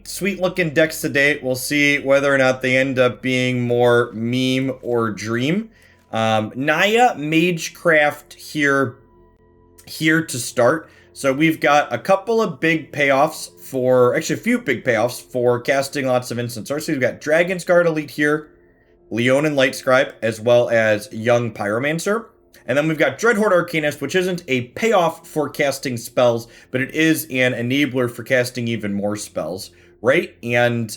sweet looking decks to date. We'll see whether or not they end up being more meme or dream. Naya, Magecraft here to start. So we've got a couple of big payoffs for, actually a few big payoffs for casting lots of instant sorts. So we've got Dragonsguard Elite here, Leonin Lightscribe, as well as Young Pyromancer. And then we've got Dreadhorde Arcanist, which isn't a payoff for casting spells, but it is an enabler for casting even more spells, right? And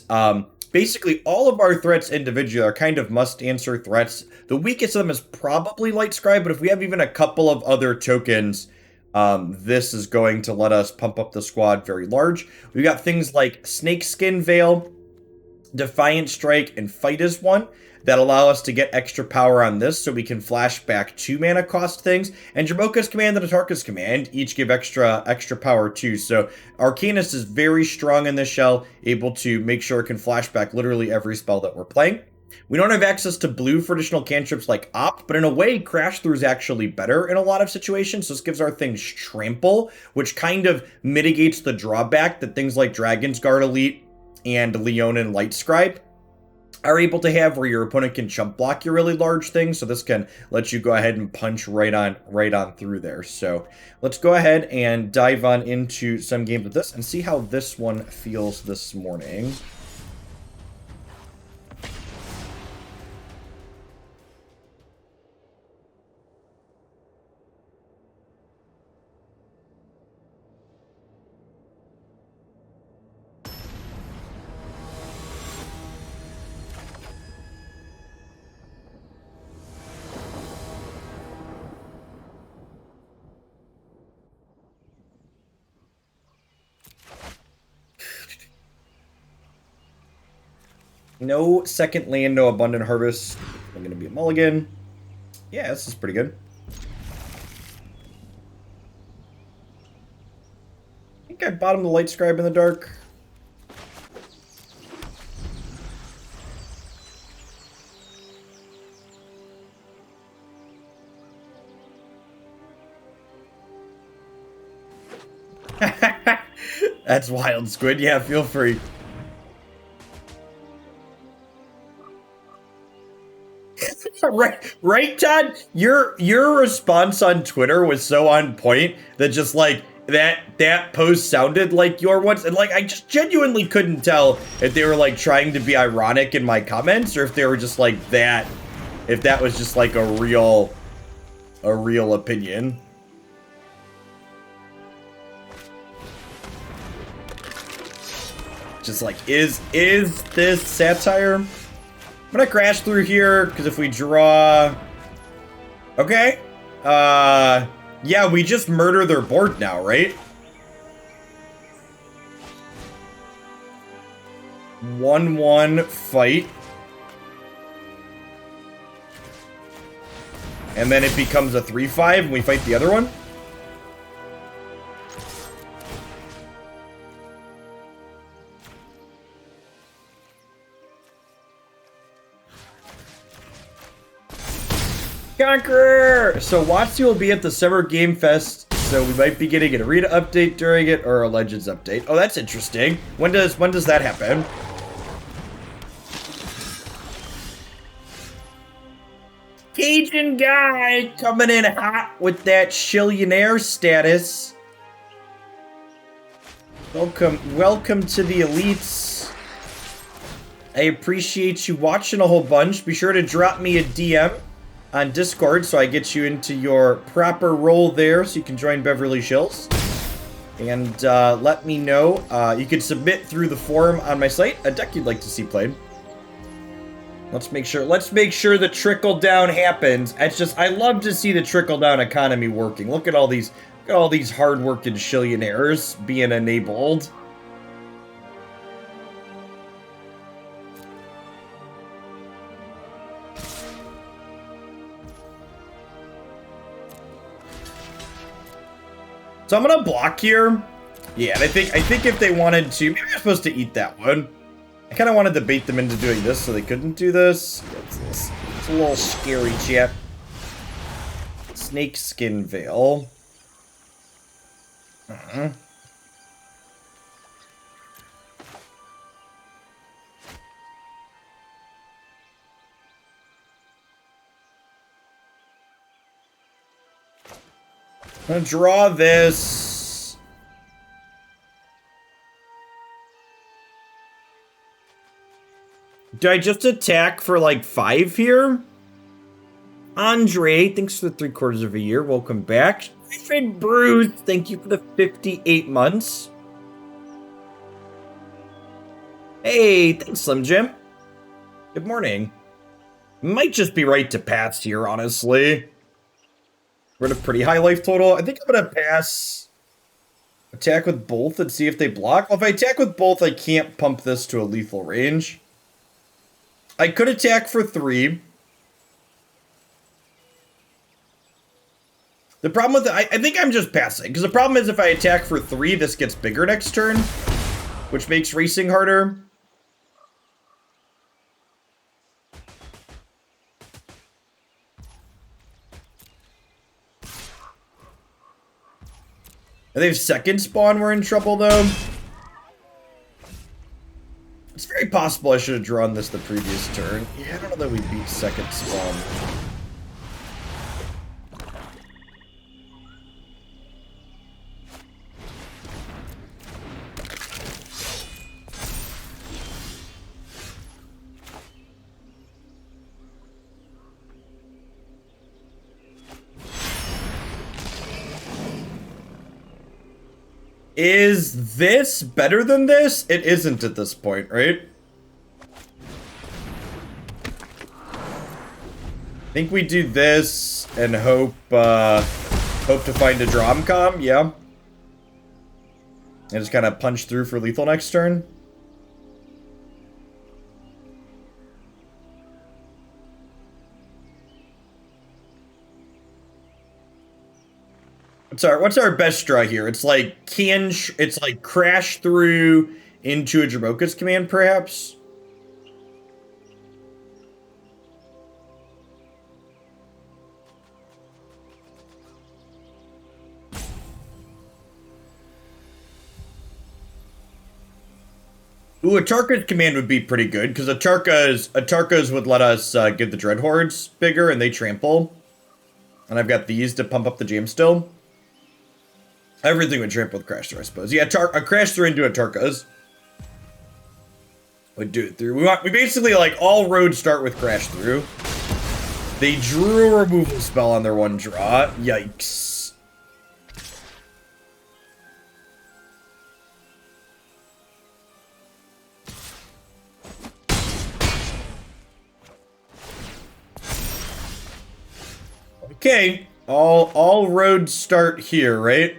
basically all of our threats individually are kind of must-answer threats. The weakest of them is probably Lightscribe, but if we have even a couple of other tokens, this is going to let us pump up the squad very large. We've got things like Snakeskin Veil, Defiant Strike, and Fight is one that allow us to get extra power on this, so we can flash back 2 mana cost things. And Dromoka's command and Atarka's command each give extra power too. So Arcanist is very strong in this shell, able to make sure it can flash back literally every spell that we're playing. We don't have access to blue for additional cantrips like Opt, but in a way, Crash Through is actually better in a lot of situations. So this gives our things Trample, which kind of mitigates the drawback that things like Dragonsguard Elite and Leonin Lightscribe are able to have, where your opponent can chump block your really large things. So this can let you go ahead and punch right on through there. So let's go ahead and dive on into some games with this and see how this one feels this morning. No second land, no abundant harvest. I'm going to be a mulligan. Yeah, this is pretty good. I think I bottomed the Lightscribe in the dark. That's wild, Squid. Yeah, feel free. Right, Todd? Your response on Twitter was so on point that just like that post sounded like your ones, and like I just genuinely couldn't tell if they were like trying to be ironic in my comments or if they were just like that, if that was just like a real opinion. Just like, is this satire? I'm gonna crash through here, because if we draw... Okay. Yeah, we just murder their board now, right? 1-1 fight. And then it becomes a 3-5, and we fight the other one? Conqueror! So Watsy will be at the Summer Game Fest, so we might be getting an arena update during it or a Legends update. Oh, that's interesting. When does that happen? Cajun guy coming in hot with that Shillionaire status. Welcome to the elites. I appreciate you watching a whole bunch. Be sure to drop me a DM on Discord so I get you into your proper role there so you can join Beverly Shills. And let me know. You can submit through the forum on my site a deck you'd like to see played. Let's make sure the trickle down happens. It's just, I love to see the trickle down economy working. Look at all these hard-working Shillionaires being enabled. So I'm gonna block here. Yeah, and I think if they wanted to, maybe I'm supposed to eat that one. I kind of wanted to bait them into doing this so they couldn't do this. It's a little scary, chat. Snakeskin Veil. I'm gonna draw this. Do I just attack for like 5 here? Andre, thanks for the 3/4 of a year. Welcome back. Griffin Bruce, thank you for the 58 months. Hey, thanks, Slim Jim. Good morning. Might just be right to pass here, honestly. We're at a pretty high life total. I think I'm gonna pass. Attack with both and see if they block. Well, if I attack with both, I can't pump this to a lethal range. I could attack for 3. The problem with it, I think I'm just passing. Because the problem is if I attack for 3, this gets bigger next turn. Which makes racing harder. If they have second spawn, we're in trouble, though. It's very possible I should have drawn this the previous turn. Yeah, I don't know that we beat second spawn. Is this better than this? It isn't at this point, right? I think we do this and hope to find a Dromcom, yeah. And just kind of punch through for lethal next turn. What's our best draw here? It's like it's like crash through into a Dromoka's command, perhaps. Ooh, Atarka's command would be pretty good because Atarka's would let us give the Dreadhordes bigger and they trample, and I've got these to pump up the jam still. Everything would trample with Crash Through, I suppose. Yeah, a Crash Through into Atarka's would do it through. We basically, like, all roads start with Crash Through. They drew a removal spell on their one draw. Yikes. Okay, all roads start here, right?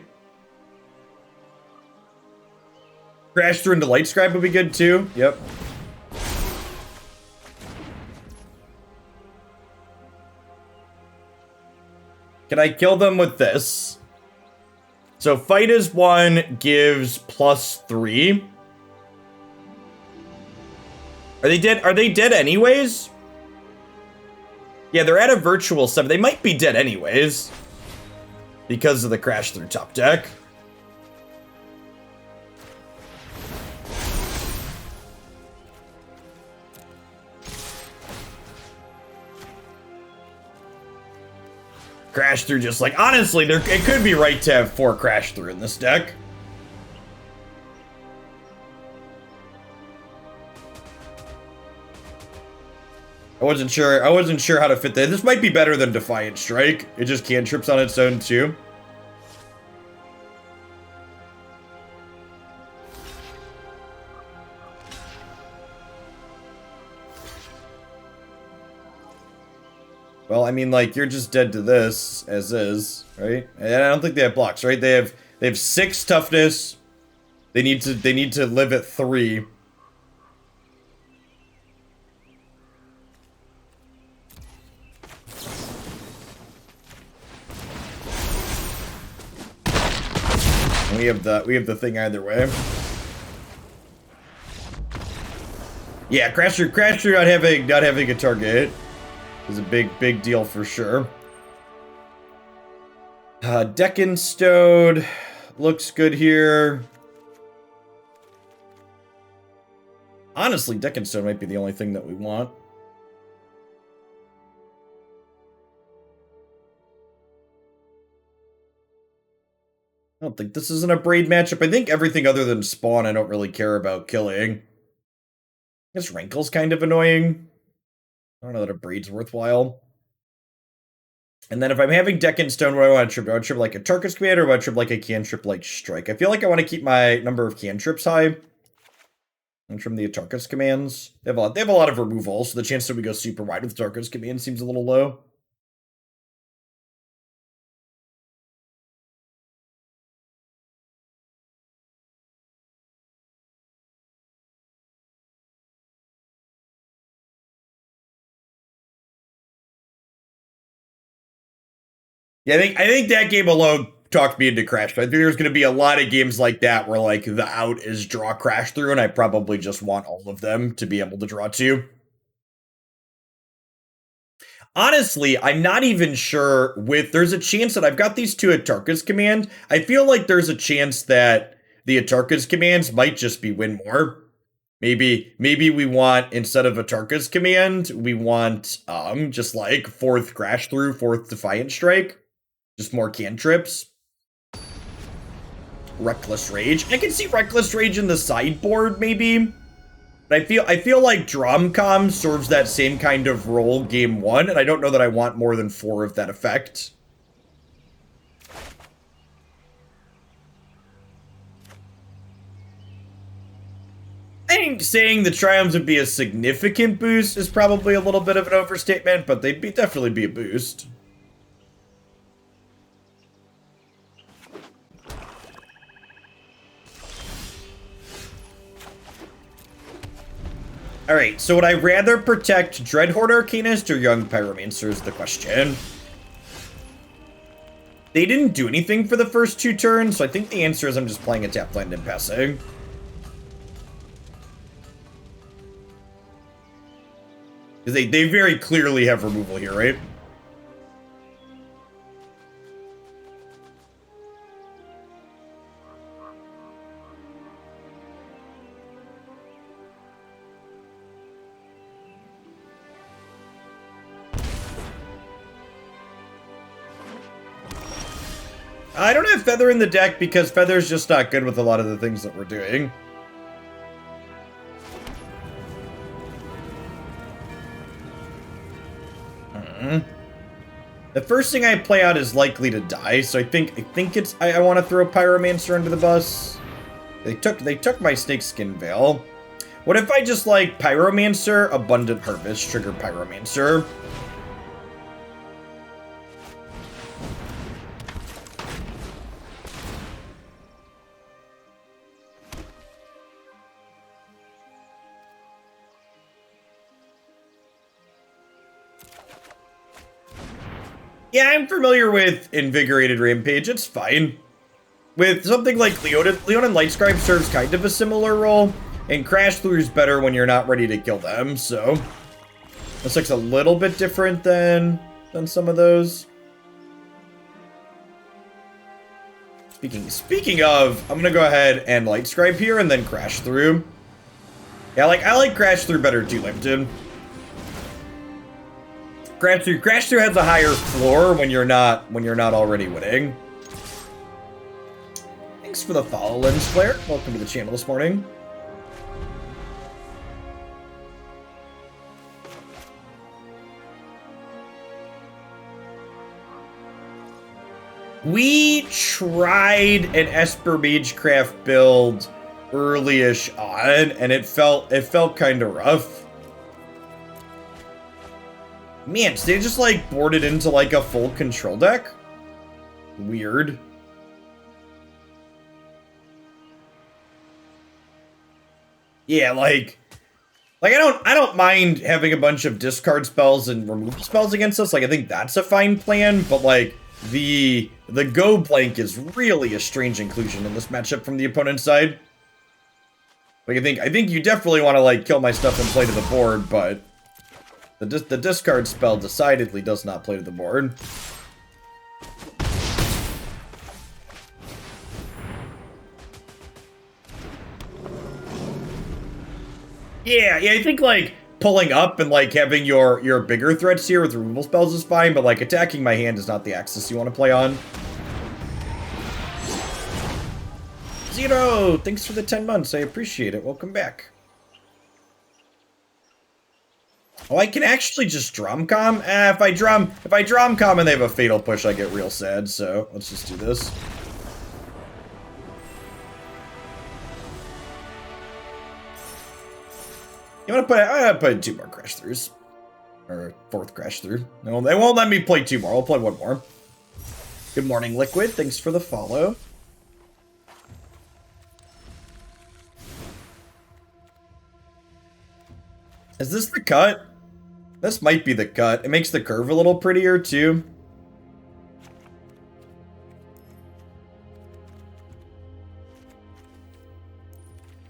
Crash Through into Lightscribe would be good too. Yep. Can I kill them with this? So fight as 1 gives +3. Are they dead? Are they dead anyways? Yeah, they're at a virtual 7. They might be dead anyways. Because of the Crash Through top deck. Crash Through just like, honestly, it could be right to have 4 Crash Through in this deck. I wasn't sure how to fit that. This might be better than Defiant Strike. It just cantrips on its own too. Well, I mean, like, you're just dead to this, as is, right? And I don't think they have blocks, right? They have 6 toughness. They need to live at 3. And we have the thing either way. Yeah, Crash Through not having a target is a big deal for sure. Deckenstowed looks good here. Honestly, Deckenstowed might be the only thing that we want. don't think this is an Abrade matchup. I think everything other than Spawn I don't really care about killing. I guess Rankle's kind of annoying. I don't know that Abrade's worthwhile. And then if I'm having Deccan Stone, what do I want to trip? Do I want to trip like a Tarkus Command, or do I want to trip like a cantrip like Strike? I feel like I want to keep my number of cantrips high. And from the Tarkus commands. They have a lot of removal, so the chance that we go super wide with Tarkus command seems a little low. Yeah, I think that game alone talked me into Crash. I think there's going to be a lot of games like that where like the out is draw Crash through, and I probably just want all of them to be able to draw to. Honestly, I'm not even sure there's a chance that I've got these two Atarka's command. I feel like there's a chance that the Atarka's commands might just be win more. Maybe we want, instead of Atarka's command, we want just like 4th Crash through, 4th Defiant Strike. Just more cantrips. Reckless Rage. I can see Reckless Rage in the sideboard, maybe. But I feel like Dromcom serves that same kind of role game 1, and I don't know that I want more than 4 of that effect. I think saying the Triumphs would be a significant boost is probably a little bit of an overstatement, but they'd definitely be a boost. Alright, so would I rather protect Dreadhorde Arcanist or Young Pyromancer is the question. They didn't do anything for the first 2 turns, so I think the answer is I'm just playing a tap land and passing. Because they very clearly have removal here, right? I don't have Feather in the deck because Feather's just not good with a lot of the things that we're doing. The first thing I play out is likely to die, so I think I want to throw Pyromancer under the bus. They took my Snakeskin Veil. What if I just like Pyromancer, Abundant Harvest, trigger Pyromancer? Yeah, I'm familiar with Invigorated Rampage, it's fine. With something like Leonin Lightscribe serves kind of a similar role, and Crash Through is better when you're not ready to kill them, so... This looks a little bit different than some of those. Speaking of, I'm gonna go ahead and Lightscribe here and then Crash Through. Yeah, I like Crash Through better too, Lipton. Crash Through has a higher floor when you're not already winning. Thanks for the follow, Lens Flare. Welcome to the channel this morning. We tried an Esper Magecraft build early-ish on, and it felt kind of rough. Man, so they just like boarded into like a full control deck? Weird. Yeah, like I don't mind having a bunch of discard spells and removal spells against us. Like I think that's a fine plan, but like the go blank is really a strange inclusion in this matchup from the opponent's side. Like I think you definitely want to like kill my stuff and play to the board, but the discard spell decidedly does not play to the board. Yeah, I think like pulling up and like having your bigger threats here with removal spells is fine, but like attacking my hand is not the axis you want to play on. Zero, thanks for the 10 months. I appreciate it. Welcome back. Oh, I can actually just Dromcom? If I Dromcom and they have a Fatal Push, I get real sad, so let's just do this. I'm gonna put 2 more Crash Throughs. Or 4th Crash Through. No, they won't let me play 2 more. I'll play 1 more. Good morning, Liquid. Thanks for the follow. Is this the cut? This might be the cut. It makes the curve a little prettier, too.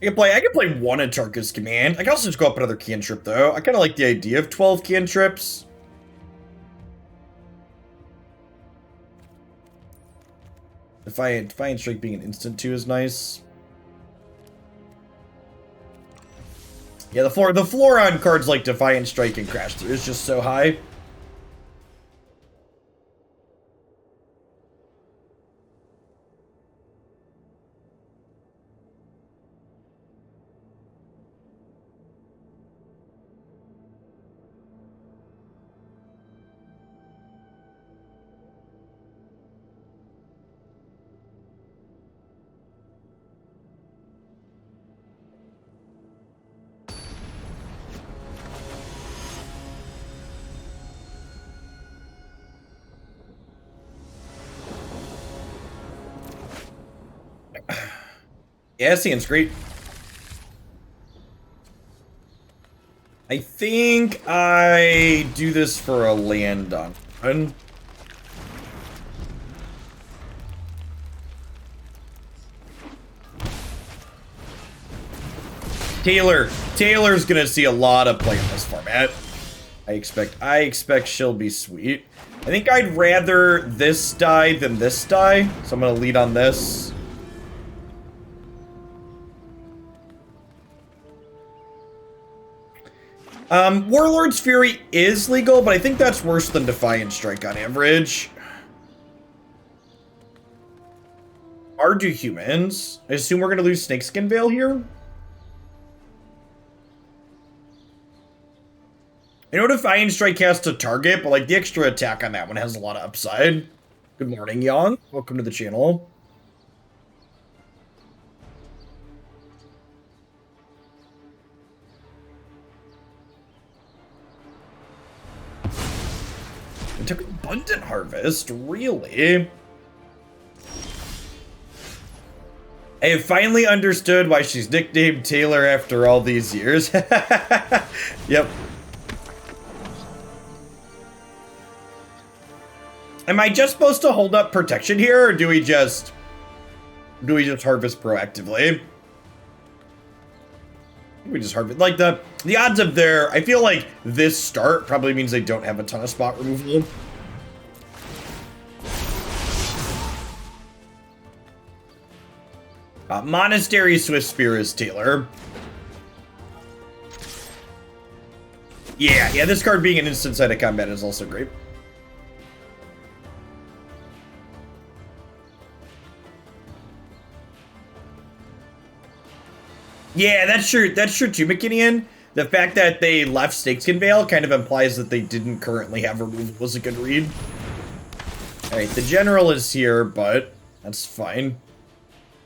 I can play 1 Atarka's Command. I can also just go up another cantrip, though. I kind of like the idea of 12 cantrips. Defiant Strike being an instant, too, is nice. Yeah, the floor on cards like Defiant Strike and Crash Through is just so high. Yeah, seems great. I think I do this for a land on one. Taylor's gonna see a lot of play in this format. I expect she'll be sweet. I think I'd rather this die than this die, so I'm gonna lead on this. Warlord's Fury is legal, but I think that's worse than Defiant Strike on average. Are do humans? I assume we're gonna lose Snakeskin Veil here? I know Defiant Strike has to target, but like the extra attack on that one has a lot of upside. Good morning, Young. Welcome to the channel. It took Abundant Harvest, really? I have finally understood why she's nicknamed Taylor after all these years. Yep. Am I just supposed to hold up protection here, or do we just harvest proactively? We just harvest. Like the odds of their, I feel like this start probably means they don't have a ton of spot removal. Monastery Swift Spear is Taylor. Yeah, this card being an instant side of combat is also great. Yeah, that's true too, McKinnian. The fact that they left Snakeskin Veil kind of implies that they didn't currently have removal was a good read. Alright, the general is here, but that's fine.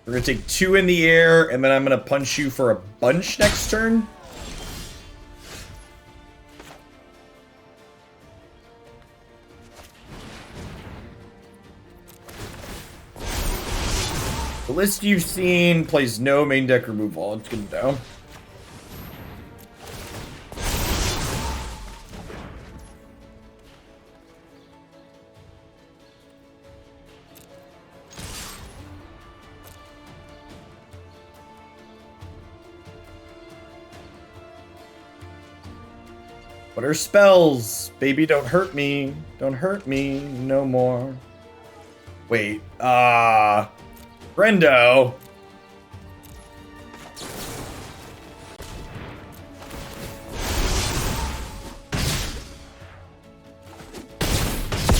We're gonna take 2 in the air, and then I'm gonna punch you for a bunch next turn. The list you've seen plays no main deck removal. It's good to know. What are spells? Baby, don't hurt me. Don't hurt me no more. Wait, Brendo.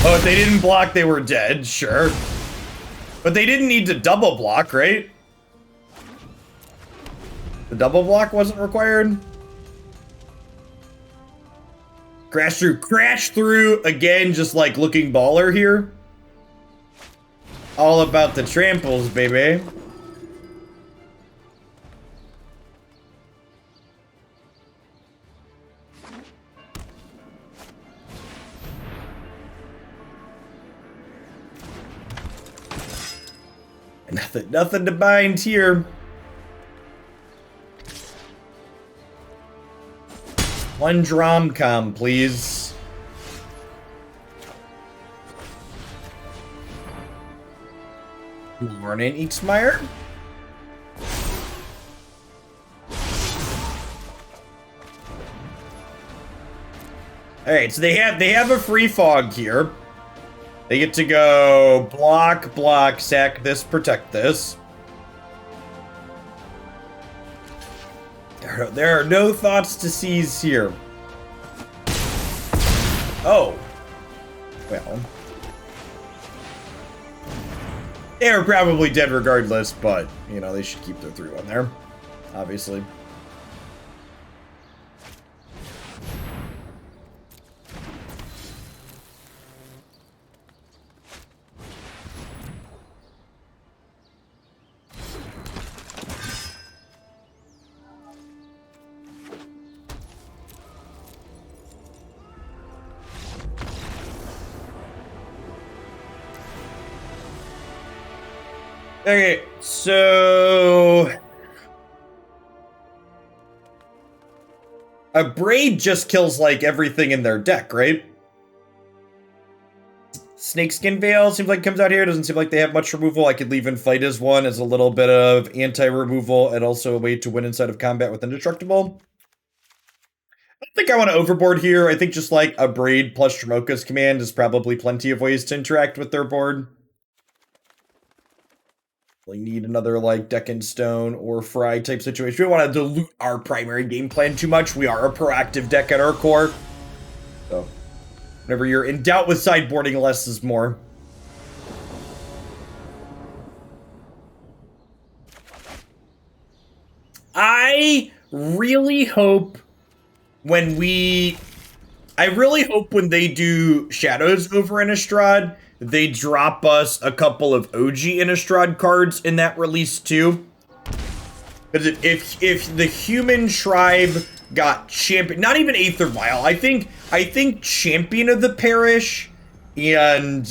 Oh, if they didn't block, they were dead, sure. But they didn't need to double block, right? double block wasn't required. Crash through again, just like looking baller here. All about the tramples, baby. Nothing to bind here. One Dromcom, please. Morning, Ixmeyer. Alright, so they have a free fog here. They get to go block, block, sack this, protect this. There are no thoughts to seize here. Oh. Well. They were probably dead regardless, but, you know, they should keep their 3-1 there. Obviously. Okay, so Abrade just kills like everything in their deck, right? Snakeskin Veil seems like it comes out here. Doesn't seem like they have much removal. I could leave in fight as one as a little bit of anti-removal and also a way to win inside of combat with Indestructible. I don't think I want to overboard here. I think just like Abrade plus Dromoka's command is probably plenty of ways to interact with their board. We need another like Deck and Stone or Fry type situation. We don't want to dilute our primary game plan too much. We are a proactive deck at our core. So whenever you're in doubt with sideboarding, less is more. I really hope when they do Shadows over Innistrad, they drop us a couple of OG Innistrad cards in that release too. Because if the human tribe got champion, not even Aether Vial, I think Champion of the Parish and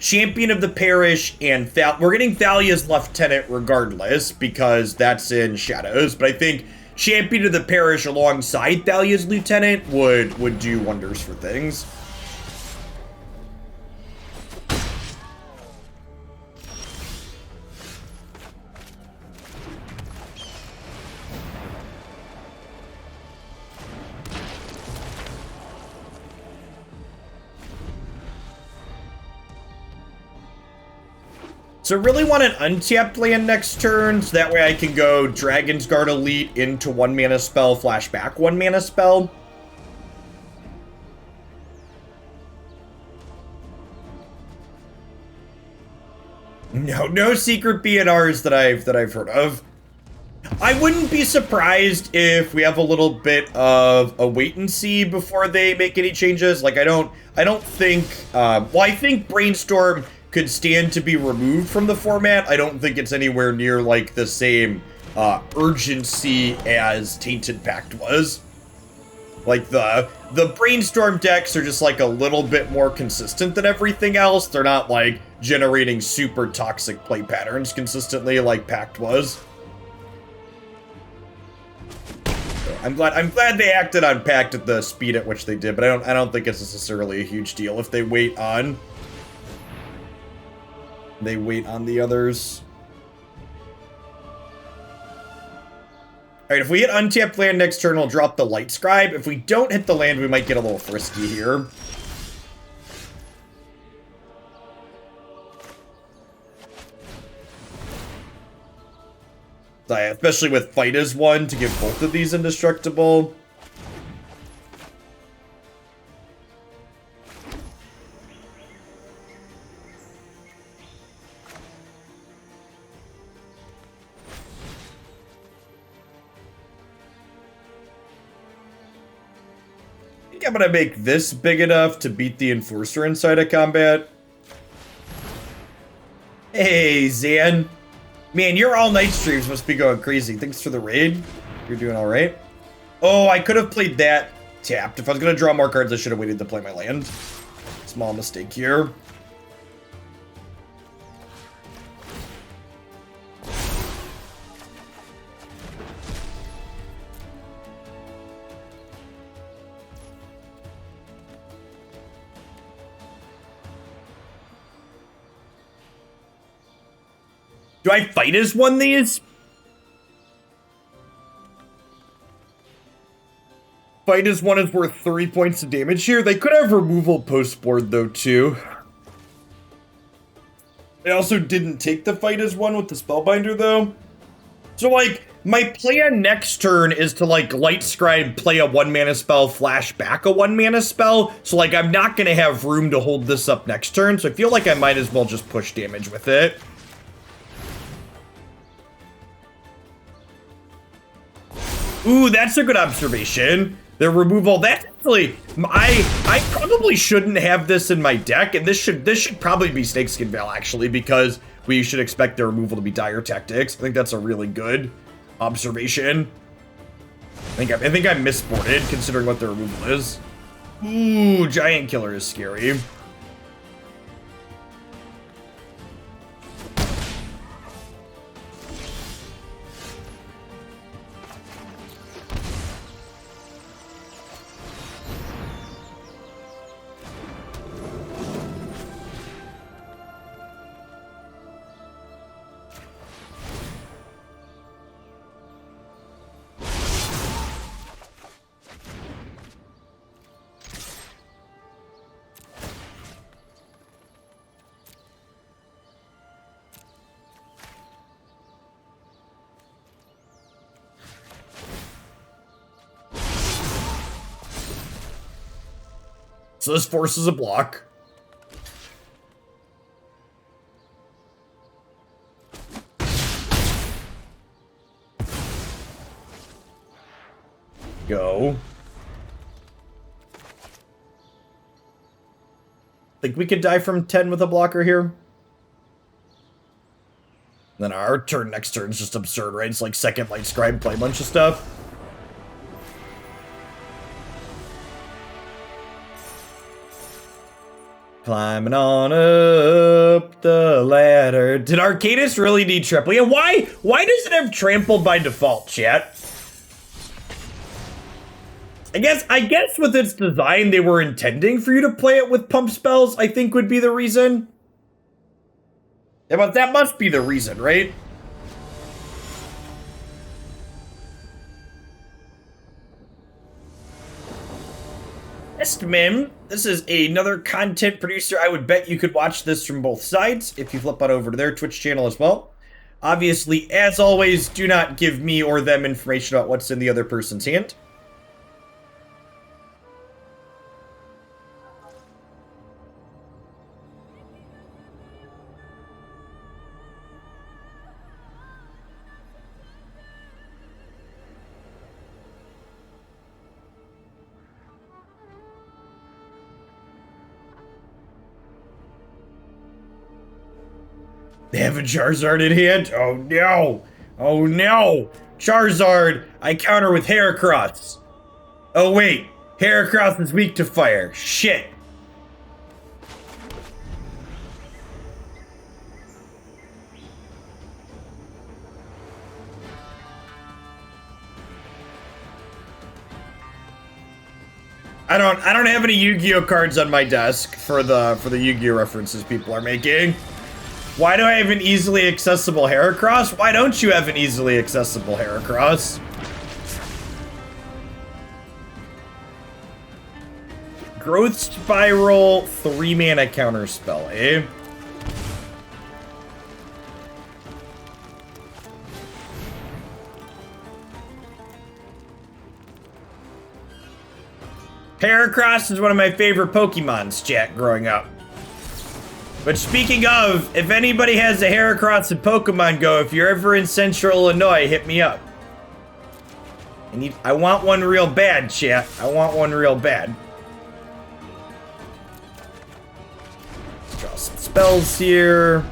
Champion of the Parish and we're getting Thalia's Lieutenant regardless because that's in Shadows, but I think Champion of the Parish alongside Thalia's Lieutenant would do wonders for things. So really want an untapped land next turn, so that way I can go Dragonsguard Elite into 1-mana spell, flashback 1-mana spell. No secret BNRs that I've heard of. I wouldn't be surprised if we have a little bit of a wait and see before they make any changes. Like I don't think well, I think Brainstorm could stand to be removed from the format. I don't think it's anywhere near like the same urgency as Tainted Pact was. Like the Brainstorm decks are just like a little bit more consistent than everything else. They're not like generating super toxic play patterns consistently like Pact was. So I'm glad they acted on Pact at the speed at which they did, but I don't think it's necessarily a huge deal if they wait on the others. Alright, if we hit untapped land next turn, we'll drop the Lightscribe. If we don't hit the land, we might get a little frisky here. Especially with Fight as one to give both of these indestructible. think I'm gonna make this big enough to beat the Enforcer inside of combat. Hey, Zan. Man, your all-night streams must be going crazy. Thanks for the raid. You're doing all right. Oh, I could have played that tapped. If I was gonna draw more cards, I should have waited to play my land. Small mistake here. Do I fight as one these? Fight as one is worth 3 points of damage here. They could have removal post board though too. I also didn't take the fight as one with the Spellbinder though. So like, my plan next turn is to like Lightscribe, play a 1-mana spell, flash back a 1-mana spell. So like, I'm not gonna have room to hold this up next turn. So I feel like I might as well just push damage with it. Ooh, that's a good observation. The removal, that's actually, I probably shouldn't have this in my deck, and this should probably be Snakeskin Veil actually, because we should expect the removal to be Dire Tactics. I think that's a really good observation. I think I misboarded considering what the removal is. Ooh, Giant Killer is scary. So this forces a block. Go. Think we could die from 10 with a blocker here? Then our turn next turn is just absurd, right? It's like second Lightscribe, play a bunch of stuff. Climbing on up the ladder. Did Arcanist really need trample? Yeah, why does it have trampled by default, chat? I guess with its design, they were intending for you to play it with pump spells, I think would be the reason. Yeah, but that must be the reason, right? Mem, this is another content producer. I would bet you could watch this from both sides if you flip on over to their Twitch channel as well. Obviously, as always, do not give me or them information about what's in the other person's hand. They have a Charizard in hand? Oh no! Oh no! Charizard, I counter with Heracross. Oh wait, Heracross is weak to fire. Shit. I don't have any Yu-Gi-Oh cards on my desk for the Yu-Gi-Oh references people are making. Why do I have an easily accessible Heracross? Why don't you have an easily accessible Heracross? Growth Spiral, 3-mana counterspell, eh? Heracross is one of my favorite Pokemons, chat, growing up. But speaking of, if anybody has a Heracross in Pokemon Go, if you're ever in Central Illinois, hit me up. I want one real bad, chat. I want one real bad. spells here.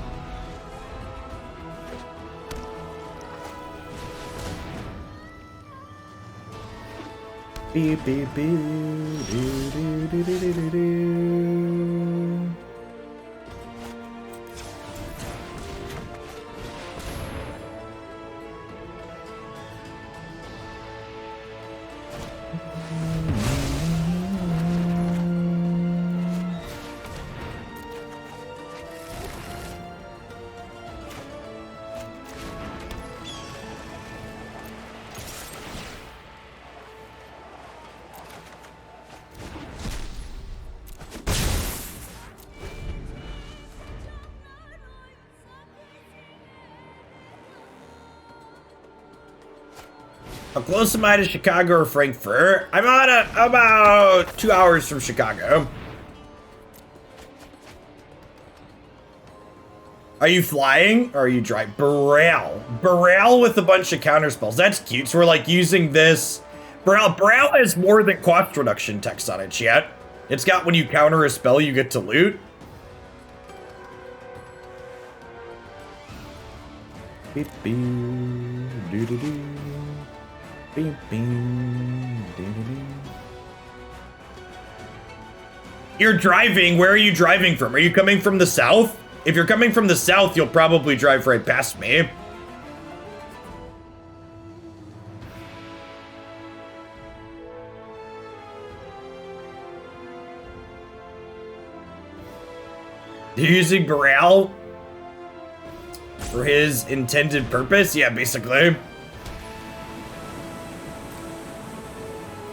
Beep, beep, beep, do, do, do, do, do, do, do. How close am I to Chicago or Frankfurt? I'm on about 2 hours from Chicago. Are you flying or are you driving? Burrell with a bunch of counter spells. That's cute. So we're like using this. Burrell has more than cost reduction text on it yet. It's got when you counter a spell, you get to loot. Beep, beep, doo, doo, doo. Beep, beep, doo, doo, doo. You're driving. Where are you driving from? Are you coming from the south? If you're coming from the south, you'll probably drive right past me. You're using Burrell for his intended purpose? Yeah, basically.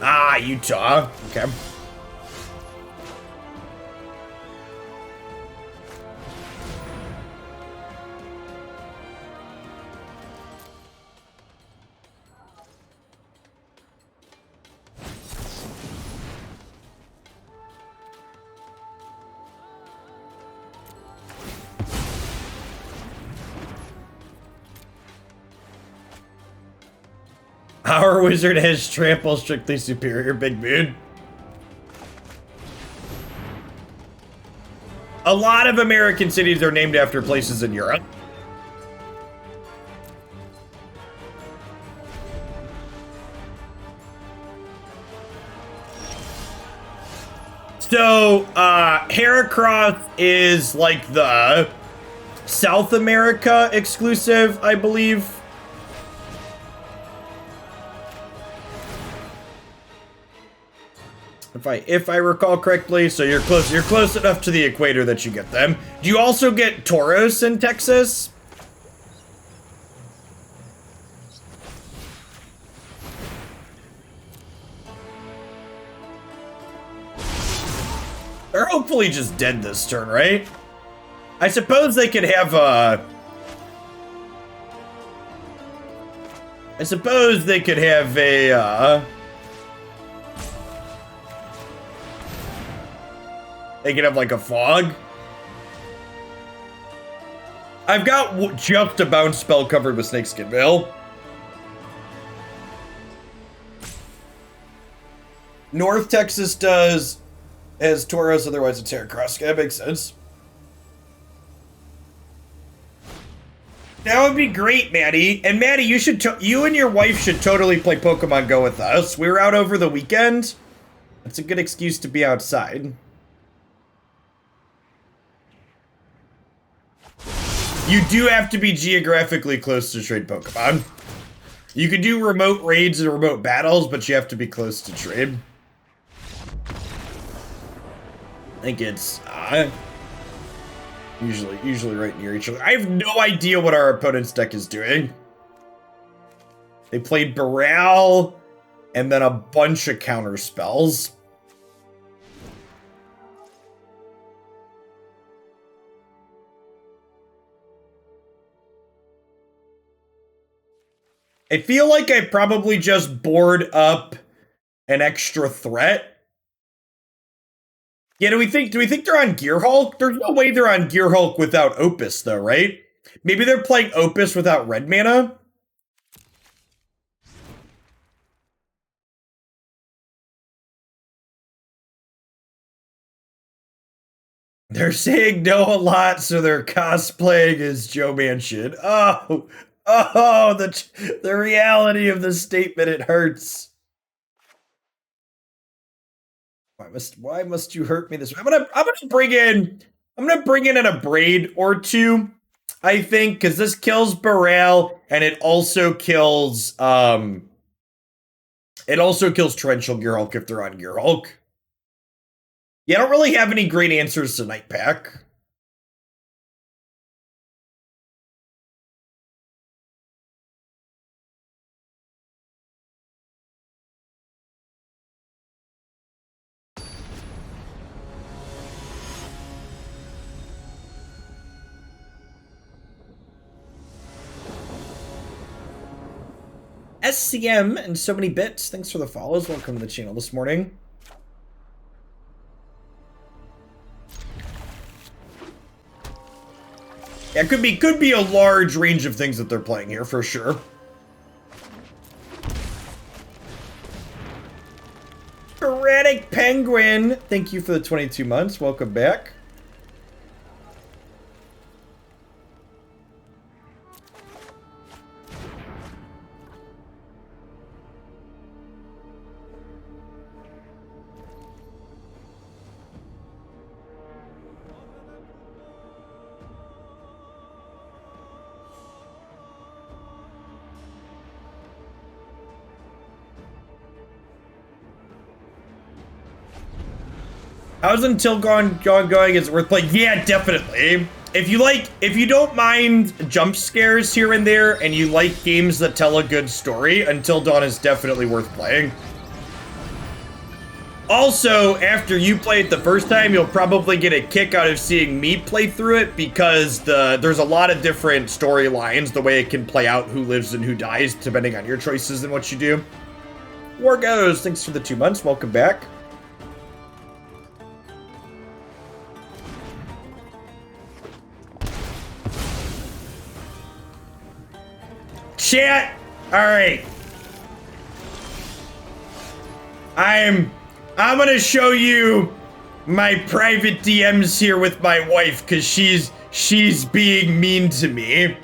Ah, Utah. Okay. Our wizard has trample strictly superior, big mood. A lot of American cities are named after places in Europe. So, Heracross is like the South America exclusive, I believe. If I recall correctly, so you're close enough to the equator that you get them. Do you also get Tauros in Texas? They're hopefully just dead this turn, right? I suppose they could have a... They can have like a fog. I've got just a bounce spell covered with Snakeskin Veil. North Texas has Tauros, otherwise it's Heracross. That makes sense. That would be great, Maddie. And Maddie, you and your wife should totally play Pokemon Go with us. We were out over the weekend. That's a good excuse to be outside. You do have to be geographically close to trade Pokemon. You can do remote raids and remote battles, but you have to be close to trade. I think it's usually right near each other. I have no idea what our opponent's deck is doing. They played Burrell and then a bunch of counter spells. I feel like I probably just board up an extra threat. Yeah, do we think they're on Gear Hulk? There's no way they're on Gear Hulk without Opus though, right? Maybe they're playing Opus without red mana? They're saying no a lot, so they're cosplaying as Joe Manchin. Oh, the reality of the statement, it hurts. Why must you hurt me this way? I'm gonna bring in an Abrade or two, I think, because this kills Burrell and it also kills Torrential Gearhulk if they're on Gearhulk. Yeah, I don't really have any great answers to Night Pack. SCM and so many bits. Thanks for the follows. Welcome to the channel this morning. Yeah, could be a large range of things that they're playing here for sure. Erratic Penguin, thank you for the 22 months. Welcome back. How's Until Gone going? Is it worth playing? Yeah, definitely. If you don't mind jump scares here and there, and you like games that tell a good story, Until Dawn is definitely worth playing. Also, after you play it the first time, you'll probably get a kick out of seeing me play through it, because there's a lot of different storylines, the way it can play out, who lives and who dies, depending on your choices and what you do. War Goes, thanks for the 2 months. Welcome back. Chat! Alright. I'm gonna show you my private DMs here with my wife, because she's being mean to me.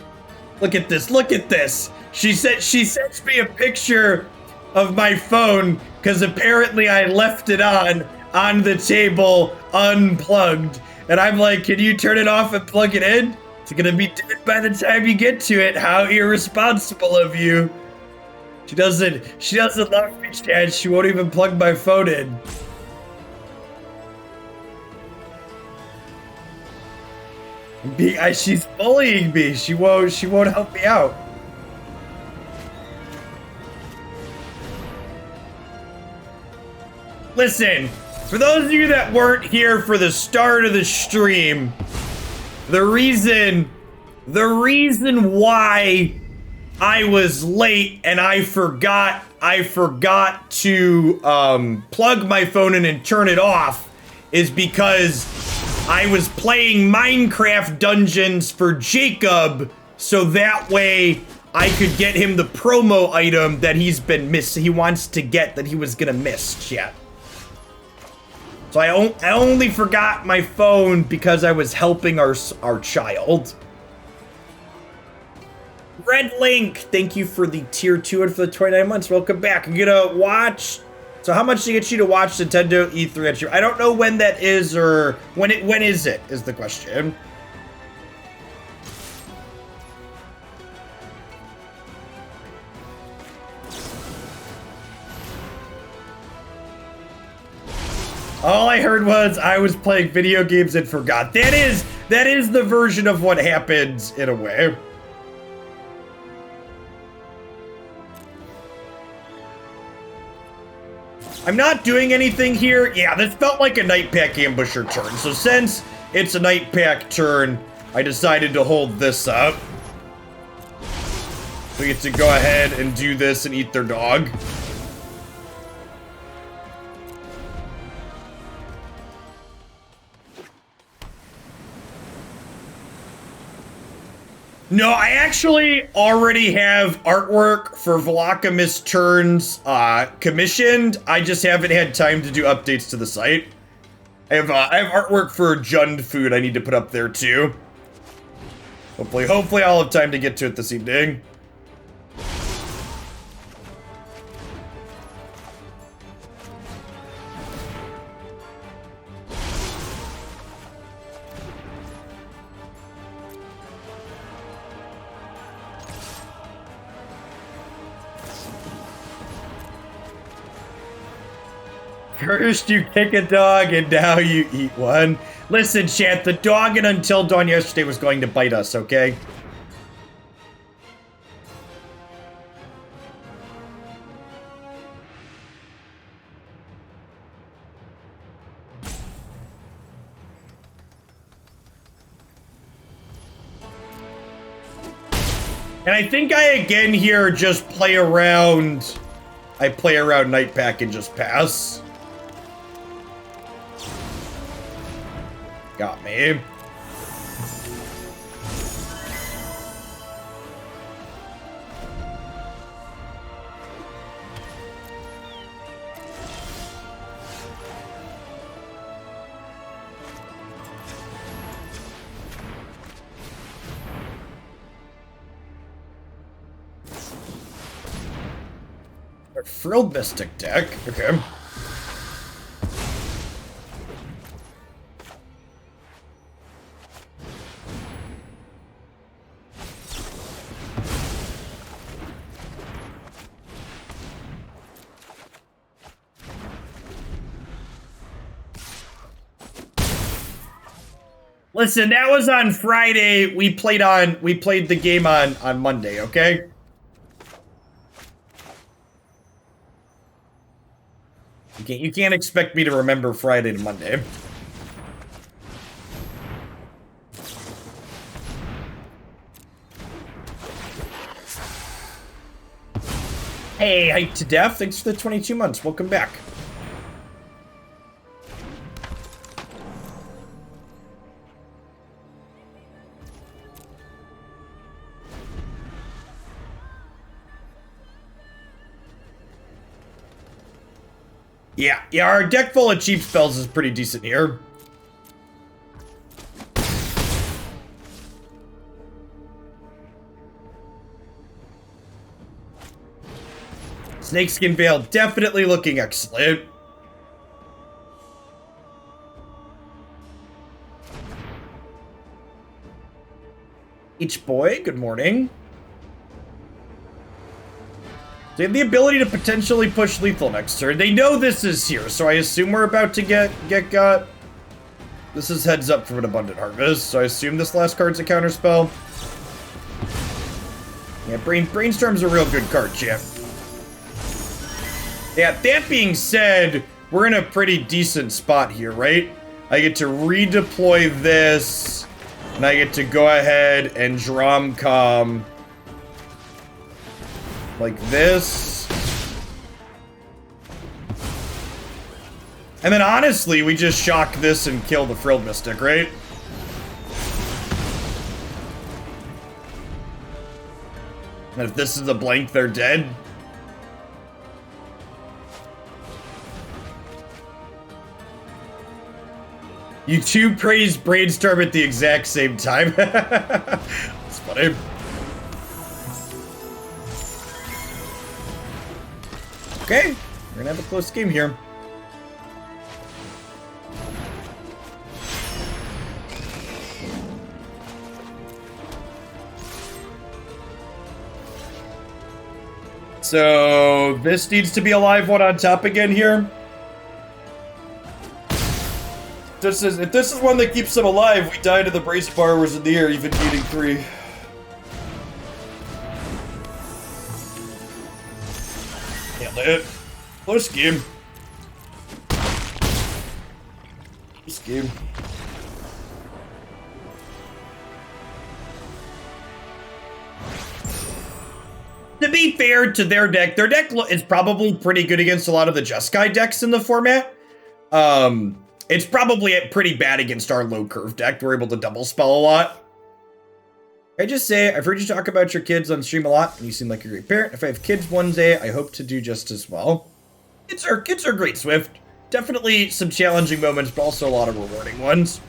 Look at this, look at this. She sends me a picture of my phone, because apparently I left it on the table, unplugged. And I'm like, can you turn it off and plug it in? It's gonna be dead by the time you get to it. How irresponsible of you. She doesn't love me, Chad. She won't even plug my phone in. She's bullying me. She won't help me out. Listen, for those of you that weren't here for the start of the stream, the reason why I was late and I forgot to plug my phone in and turn it off is because I was playing Minecraft dungeons for Jacob, so that way I could get him the promo item that he wants to get, that he was gonna miss, chat. So I only forgot my phone because I was helping our child. Red Link, thank you for the tier 2 and for the 29 months. Welcome back. I'm gonna watch. So how much to get you to watch Nintendo E3 at you? I don't know when that is, or when is it is the question. All I heard was I was playing video games and forgot. That is the version of what happens in a way. I'm not doing anything here. Yeah, this felt like a Night Pack Ambusher turn. So since it's a Night Pack turn, I decided to hold this up. We get to go ahead and do this and eat their dog. No, I actually already have artwork for Vlakamis turns commissioned. I just haven't had time to do updates to the site. I have artwork for Jund food I need to put up there too. Hopefully I'll have time to get to it this evening. First you kick a dog and now you eat one. Listen, chat, the dog and Until Dawn yesterday was going to bite us, okay? And I think I again here just play around. I play around Night Pack and just pass. Got me. Our Frilled Mystic deck. Okay. Listen, that was on Friday. We played the game on Monday, okay? You can't expect me to remember Friday to Monday. Hey, Hype to Death, thanks for the 22 months. Welcome back. Yeah, our deck full of cheap spells is pretty decent here. Snakeskin Veil definitely looking excellent. Each boy, good morning. They have the ability to potentially push lethal next turn. They know this is here, so I assume we're about to get got. This is heads up from an Abundant Harvest, so I assume this last card's a counterspell. Yeah, Brainstorm's a real good card, champ. Yeah, that being said, we're in a pretty decent spot here, right? I get to redeploy this, and I get to go ahead and Dromcom like this. And then honestly, we just shock this and kill the Frilled Mystic, right? And if this is a blank, they're dead. You two praise Brainstorm at the exact same time. That's funny. Okay, we're gonna have a close game here. So this needs to be a live one on top again here. If this is one that keeps him alive, we die to the Brace Borrowers in the air, even needing 3. It. Close game. Close game. To be fair to their deck is probably pretty good against a lot of the Jeskai decks in the format. It's probably pretty bad against our low curve deck. We're able to double spell a lot. I just say, I've heard you talk about your kids on stream a lot, and you seem like a great parent. If I have kids one day, I hope to do just as well. Kids are great, Swift. definitely some challenging moments, but also a lot of rewarding ones.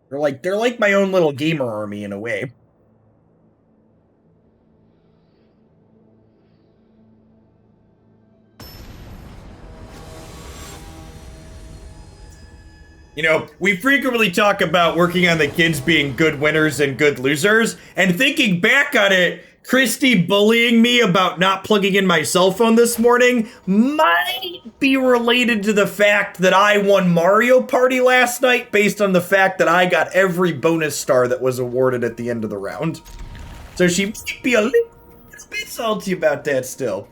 They're like my own little gamer army in a way. You know, we frequently talk about working on the kids being good winners and good losers, and thinking back on it, Christy bullying me about not plugging in my cell phone this morning might be related to the fact that I won Mario Party last night based on the fact that I got every bonus star that was awarded at the end of the round. So she might be a little bit salty about that still.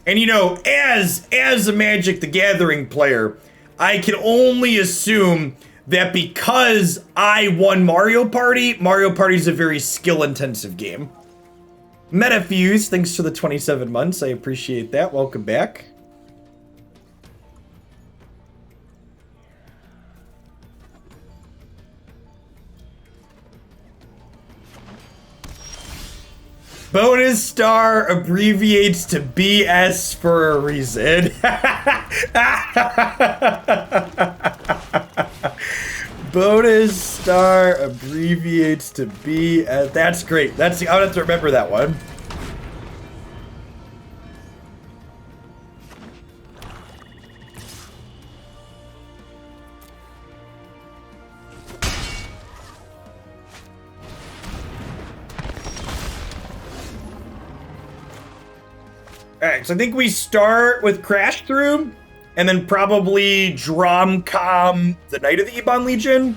And you know, as a Magic the Gathering player, I can only assume that because I won Mario Party is a very skill-intensive game. Metafuse, thanks for the 27 months. I appreciate that. Welcome back. Bonus star abbreviates to BS for a reason. Bonus star abbreviates to BS. That's great. I'll have to remember that one. Alright, so I think we start with Crash Through, and then probably Dromcom, the Knight of the Ebon Legion.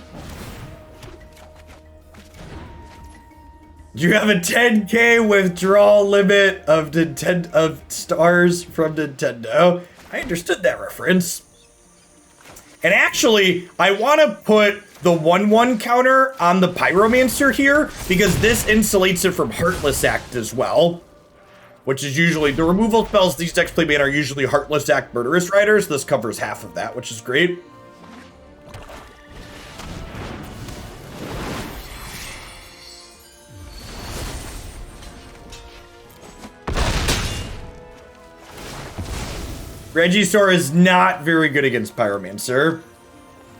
You have a 10k withdrawal limit of stars from Nintendo. I understood that reference. And actually, I want to put the 1/1 counter on the Pyromancer here, because this insulates it from Heartless Act as well. Which is usually, the removal spells these decks play main are usually Heartless Act Murderous Riders. This covers half of that, which is great. Regisaur is not very good against Pyromancer.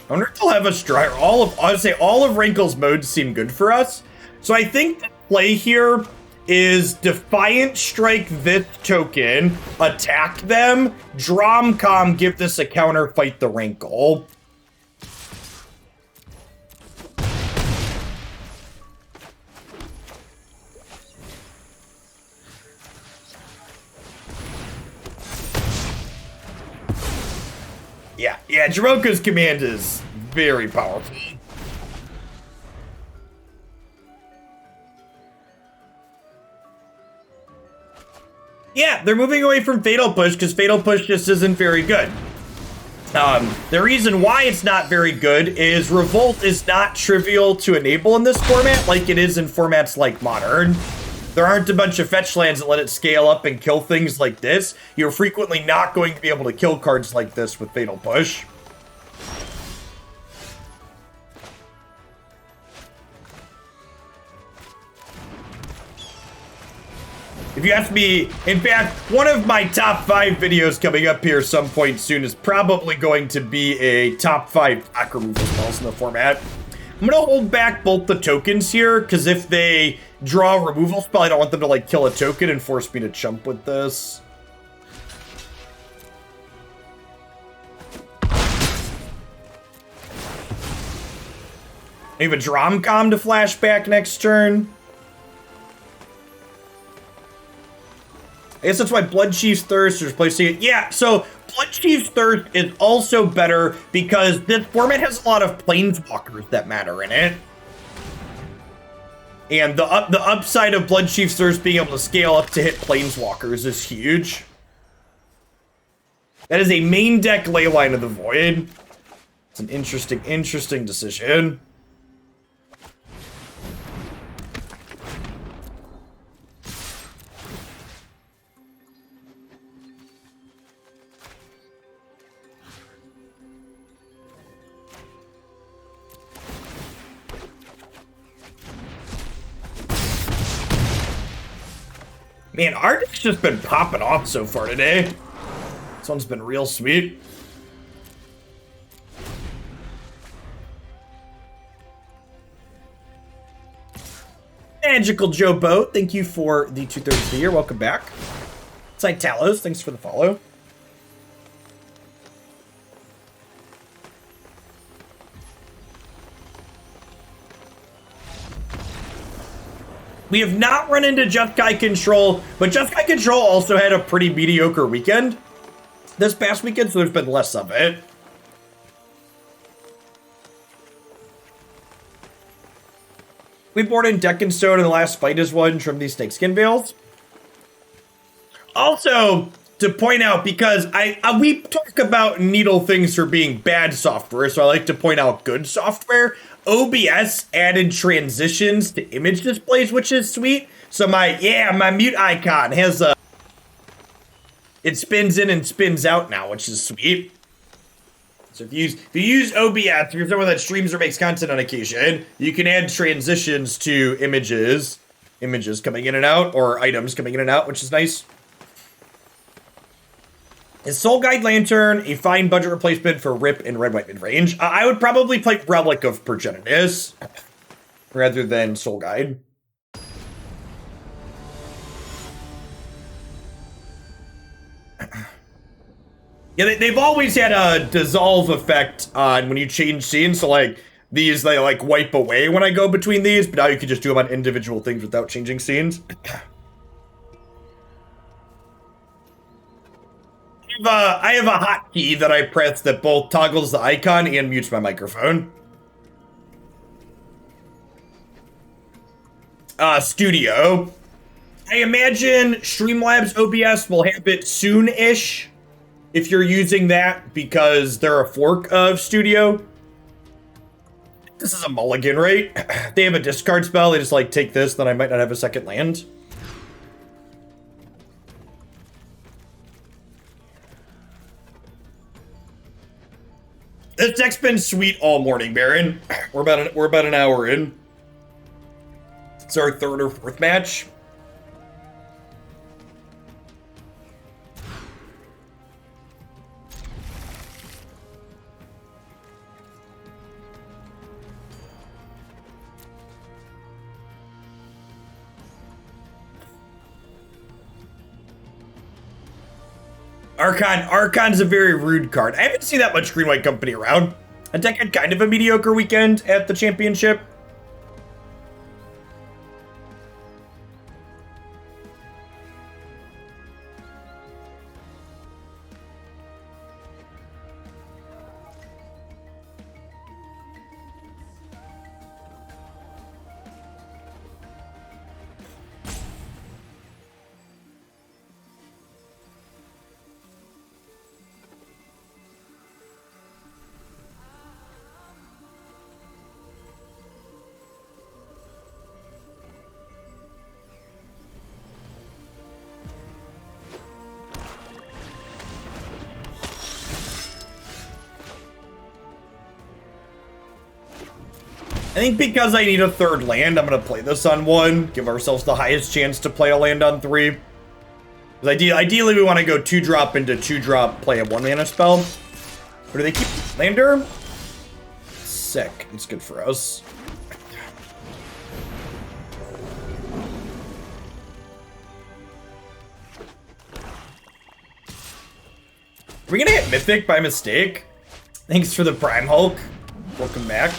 I wonder if they'll have a Strider. I would say all of Rankle's modes seem good for us. So I think the play here is Defiant Strike this token, attack them, Dromcom, give this a counter, fight the Rankle. Yeah, Dromoka's command is very powerful. Yeah, they're moving away from Fatal Push because Fatal Push just isn't very good. The reason why it's not very good is Revolt is not trivial to enable in this format like it is in formats like Modern. There aren't a bunch of fetch lands that let it scale up and kill things like this. You're frequently not going to be able to kill cards like this with Fatal Push. If you ask me, in fact, one of my top 5 videos coming up here some point soon is probably going to be a top 5 block removal spells in the format. I'm going to hold back both the tokens here, because if they draw a removal spell, I don't want them to, like, kill a token and force me to chump with this. Maybe a Dromcom to flashback next turn. I guess that's why Bloodchief's Thirst is placing it. Yeah, so Bloodchief's Thirst is also better because this format has a lot of Planeswalkers that matter in it. And the upside of Bloodchief's Thirst being able to scale up to hit Planeswalkers is huge. That is a main deck Leyline of the Void. It's an interesting decision. Man, our deck's just been popping off so far today. This one's been real sweet. Magical Joe Boat, thank you for the 2/3 of the year. Welcome back. Side Talos, thanks for the follow. We have not run into Jeskai Control, but Jeskai Control also had a pretty mediocre weekend this past weekend, so there's been less of it. We boarded in Deck and Stone in the last fight as one from these Snakeskin Veils. Also, to point out, because we talk about Needle things for being bad software, so I like to point out good software. OBS added transitions to image displays, which is sweet. So my mute icon has it spins in and spins out now, which is sweet. So if you use OBS, if you're someone that streams or makes content on occasion, you can add transitions to images coming in and out, or items coming in and out, which is nice. Is Soul Guide Lantern a fine budget replacement for Rip and Red White mid-range? I would probably play Relic of Progenitus rather than Soul Guide. Yeah, they've always had a dissolve effect on when you change scenes, so like these they like wipe away when I go between these, but now you can just do them on individual things without changing scenes. I have a hotkey that I press that both toggles the icon and mutes my microphone. Studio. I imagine Streamlabs OBS will have it soon-ish if you're using that, because they're a fork of Studio. This is a mulligan, right? They have a discard spell, they just like take this, then I might not have a second land. This deck's been sweet all morning, Baron. We're about an hour in. It's our third or fourth match. Archon's a very rude card. I haven't seen that much Green-White Company around. I deck had kind of a mediocre weekend at the championship. I think because I need a third land, I'm going to play this on 1. Give ourselves the highest chance to play a land on 3. Because ideally, we want to go 2-drop into 2-drop, play a 1-mana spell. Or do they keep Lander? Sick. It's good for us. Are we going to hit Mythic by mistake? Thanks for the Prime Hulk. Welcome back.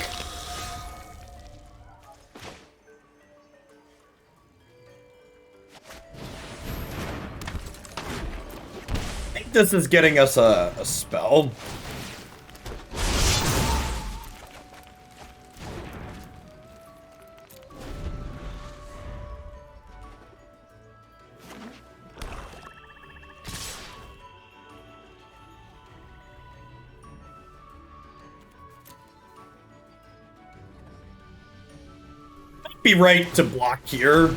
This is getting us a spell. Might be right to block here.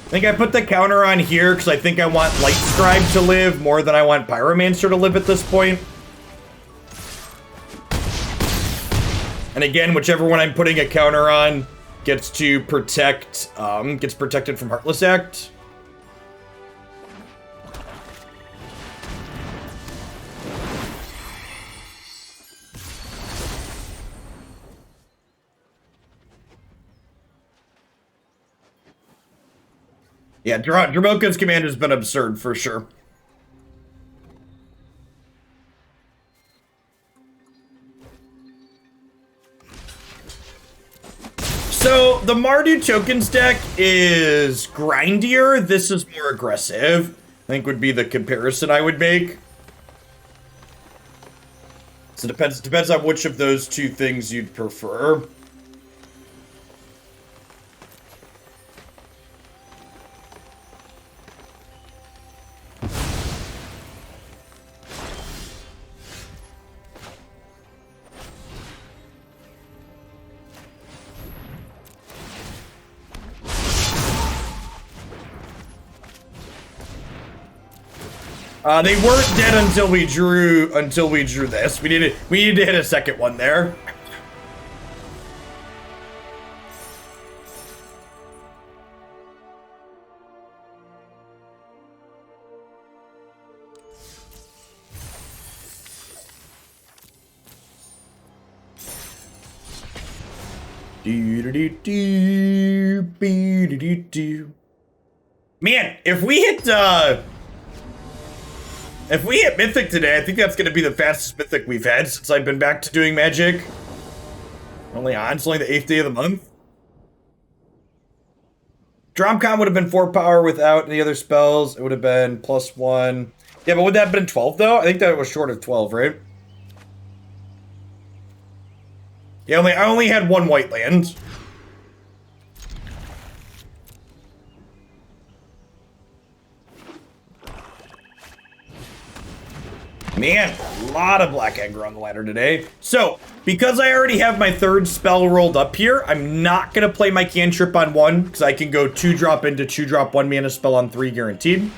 I think I put the counter on here because I think I want Lightscribe to live more than I want Pyromancer to live at this point. And again, whichever one I'm putting a counter on gets to protect, gets protected from Heartless Act. Yeah, Dromoka's command has been absurd for sure. So the Mardu tokens deck is grindier. This is more aggressive, I think would be the comparison I would make. So it depends on which of those two things you'd prefer. They weren't dead until we drew this. We needed to hit a second one there. Man, if we hit Mythic today, I think that's going to be the fastest Mythic we've had since I've been back to doing Magic. It's only the 8th day of the month. Dromcon would have been 4 power without any other spells. It would have been +1. Yeah, but would that have been 12 though? I think that was short of 12, right? Yeah, I only had 1 white land. Man, a lot of black aggro on the ladder today. So, because I already have my 3rd spell rolled up here, I'm not going to play my cantrip on 1, because I can go 2-drop into 2-drop 1 mana spell on 3 guaranteed.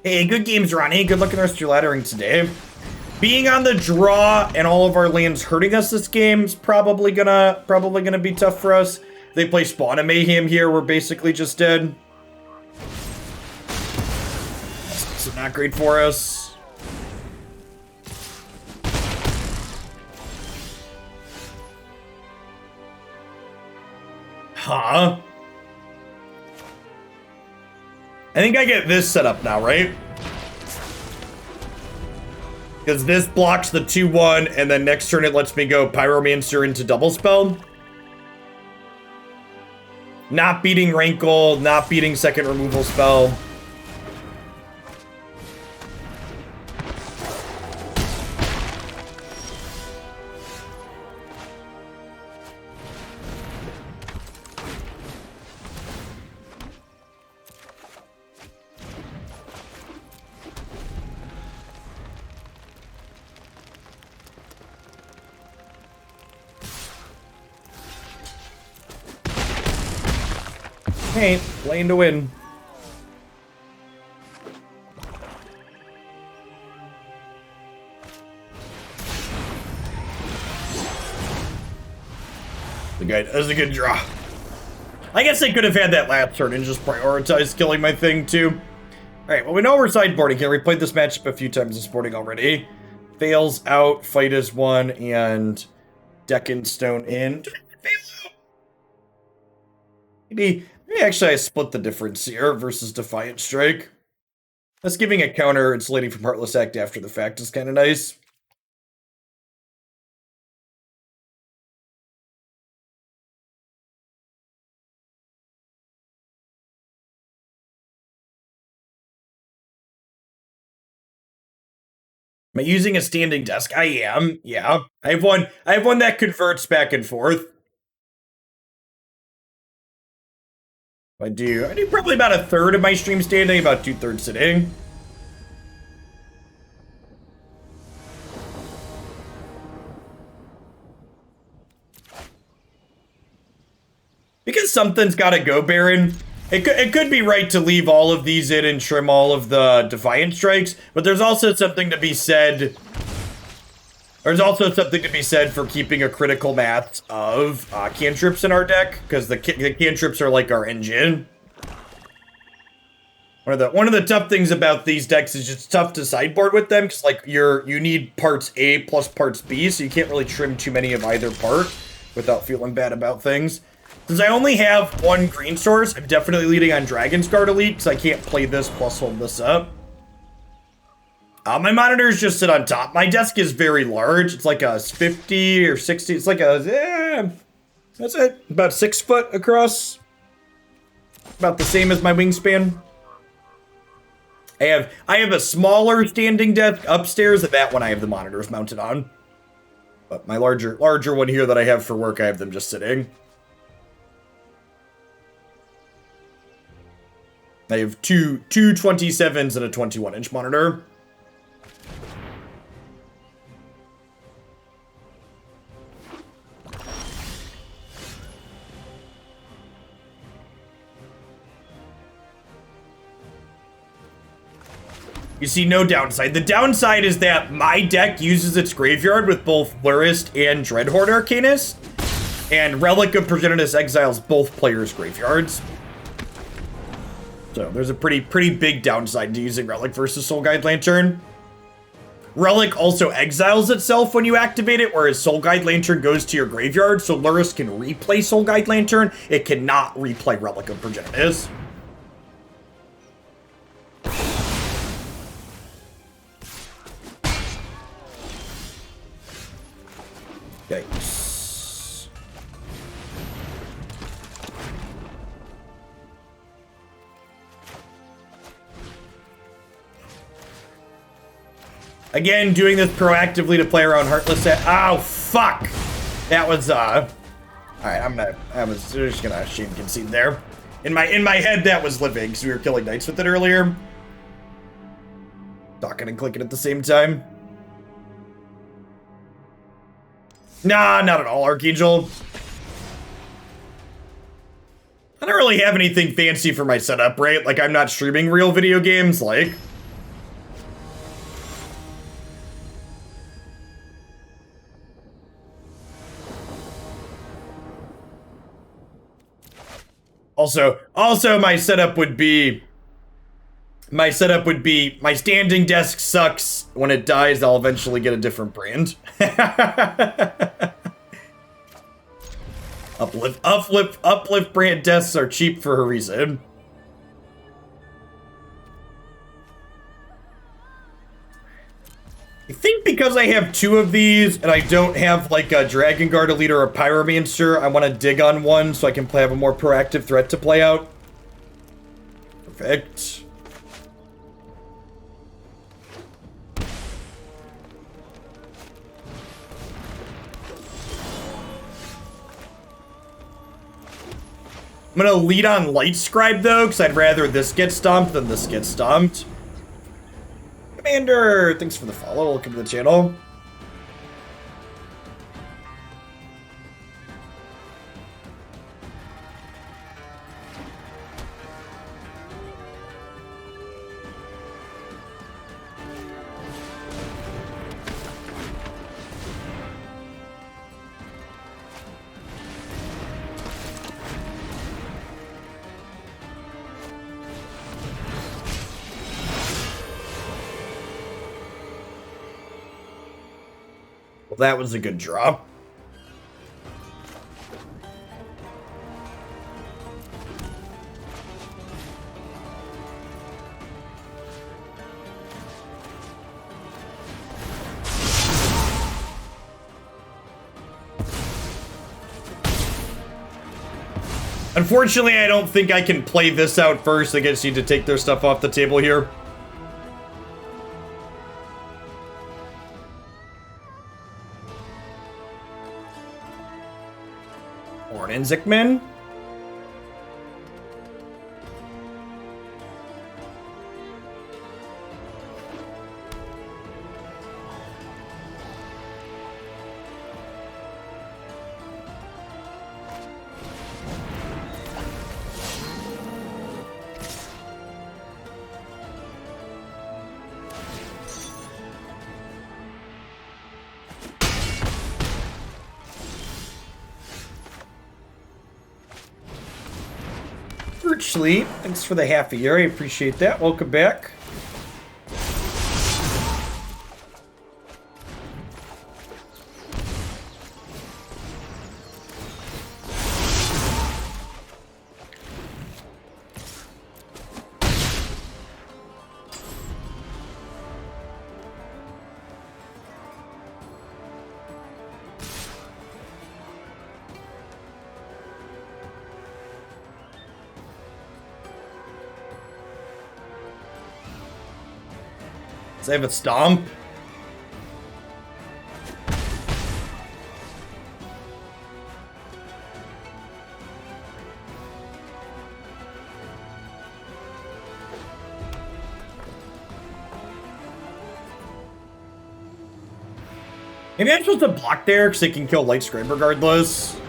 Hey, good games, Ronnie. Good luck in the rest of your laddering today. Being on the draw and all of our lands hurting us this game is probably gonna be tough for us. They play Spawn and Mayhem here, we're basically just dead. So not great for us. Huh? I think I get this set up now, right? Because this blocks the 2-1, and then next turn it lets me go Pyromancer into double spell. Not beating Rankle, not beating second removal spell. Hey, playing to win. That was a good draw. I guess I could have had that last turn and just prioritized killing my thing too. Alright, well we know we're sideboarding here. We played this matchup a few times this morning already. Fails out, fight is 1, and deck and stone in. Maybe actually I split the difference here versus Defiant Strike. That's giving a counter insulating from Heartless Act after the fact is kind of nice. Am I using a standing desk? I am, yeah. I have one that converts back and forth. I do probably about 1/3 of my stream standing, about 2/3 sitting. something's got to go, Baron. It could be right to leave all of these in and trim all of the Defiant Strikes, but there's also something to be said. There's also something to be said for keeping a critical mass of cantrips in our deck, because the cantrips are like our engine. One of the tough things about these decks is just tough to sideboard with them, because like you need parts A plus parts B, so you can't really trim too many of either part without feeling bad about things. Since I only have one green source, I'm definitely leading on Dragonsguard Elite, because I can't play this plus hold this up. My monitors just sit on top. My desk is very large. It's like a 50 or 60. It's like a, that's it. About 6 foot across. About the same as my wingspan. I have a smaller standing desk upstairs, and that one I have the monitors mounted on. But my larger one here that I have for work, I have them just sitting. I have two 27s and a 21-inch monitor. You see no downside. The downside is that my deck uses its graveyard with both Lurrus and Dreadhorde Arcanist, and Relic of Progenitus exiles both players' graveyards. So there's a pretty big downside to using Relic versus Soul Guide Lantern. Relic also exiles itself when you activate it, whereas Soul Guide Lantern goes to your graveyard, so Lurrus can replay Soul Guide Lantern. It cannot replay Relic of Progenitus. Yikes. Again, doing this proactively to play around Heartless at— oh, fuck! That was, alright, I was just gonna shame concede there. In my head, that was living, because we were killing knights with it earlier. Talking and clicking at the same time. Nah, not at all, Archangel. I don't really have anything fancy for my setup, right? Like, I'm not streaming real video games, like. Also, my setup would be my standing desk sucks. When it dies, I'll eventually get a different brand. Uplift brand desks are cheap for a reason. I think because I have 2 of these and I don't have like a Dragonsguard Elite or a Pyromancer, I want to dig on one so I can have a more proactive threat to play out. Perfect. I'm gonna lead on Lightscribe though, because I'd rather this get stomped than this get stomped. Commander, thanks for the follow. Welcome to the channel. That was a good draw. Unfortunately, I don't think I can play this out first. I guess you need to take their stuff off the table here. Zikman. Birchley, thanks for the half a year. I appreciate that. Welcome back. Save it, Stomp. Maybe I'm supposed to block there because they can kill Lightscribe regardless.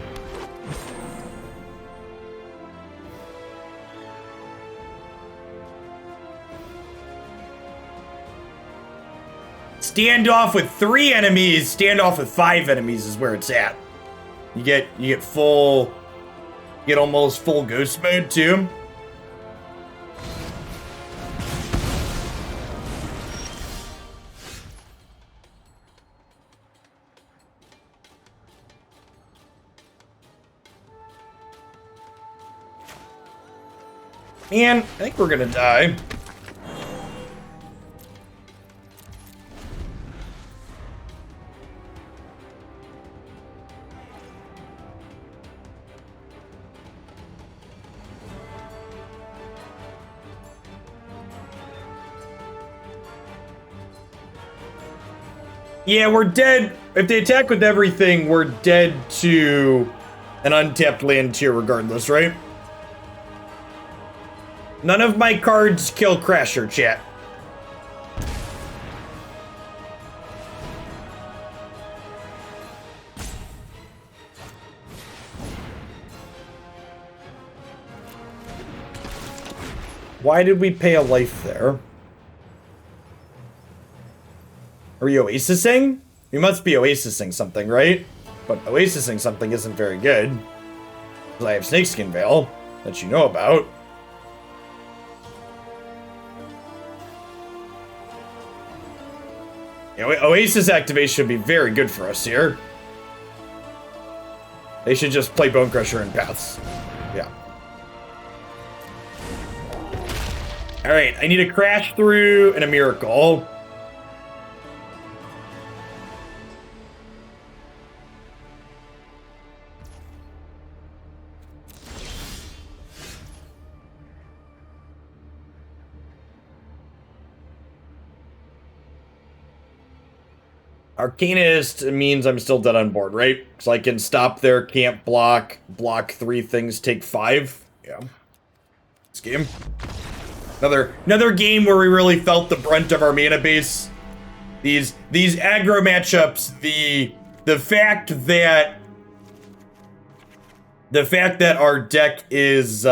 Standoff with 3 enemies, standoff with 5 enemies is where it's at. You get full, almost full ghost mode too. Man, I think we're gonna die. Yeah, we're dead. If they attack with everything, we're dead to an untapped land tier regardless, right? None of my cards kill Crasher, chat. Why did we pay a life there? Are we oasising? We must be oasising something, right? But oasising something isn't very good. Because I have Snakeskin Veil that you know about. Yeah, Oasis activation should be very good for us here. They should just play Bone Crusher and Paths. Yeah. Alright, I need a Crash Through and a Miracle. Arcanist means I'm still dead on board, right? So I can stop there, can't block 3 things, take 5. Yeah. This game. Another game where we really felt the brunt of our mana base. These aggro matchups, the fact that our deck is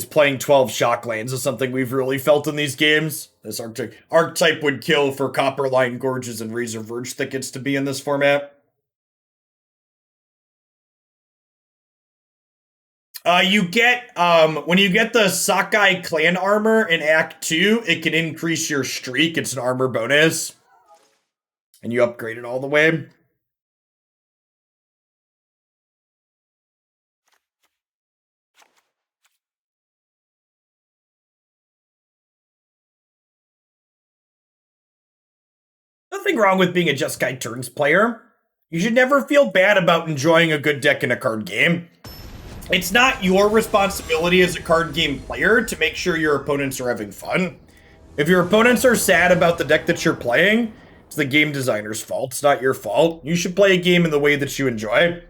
playing 12 shock lands is something we've really felt in these games. This archetype would kill for Copperline Gorges and Razor Verge Thickets to be in this format. You get, when you get the Sakai Clan Armor in Act 2, it can increase your streak. It's an armor bonus. And you upgrade it all the way. Nothing wrong with being a Just Guide Turns player. You should never feel bad about enjoying a good deck in a card game. It's not your responsibility as a card game player to make sure your opponents are having fun. If your opponents are sad about the deck that you're playing, it's the game designer's fault. It's not your fault. You should play a game in the way that you enjoy.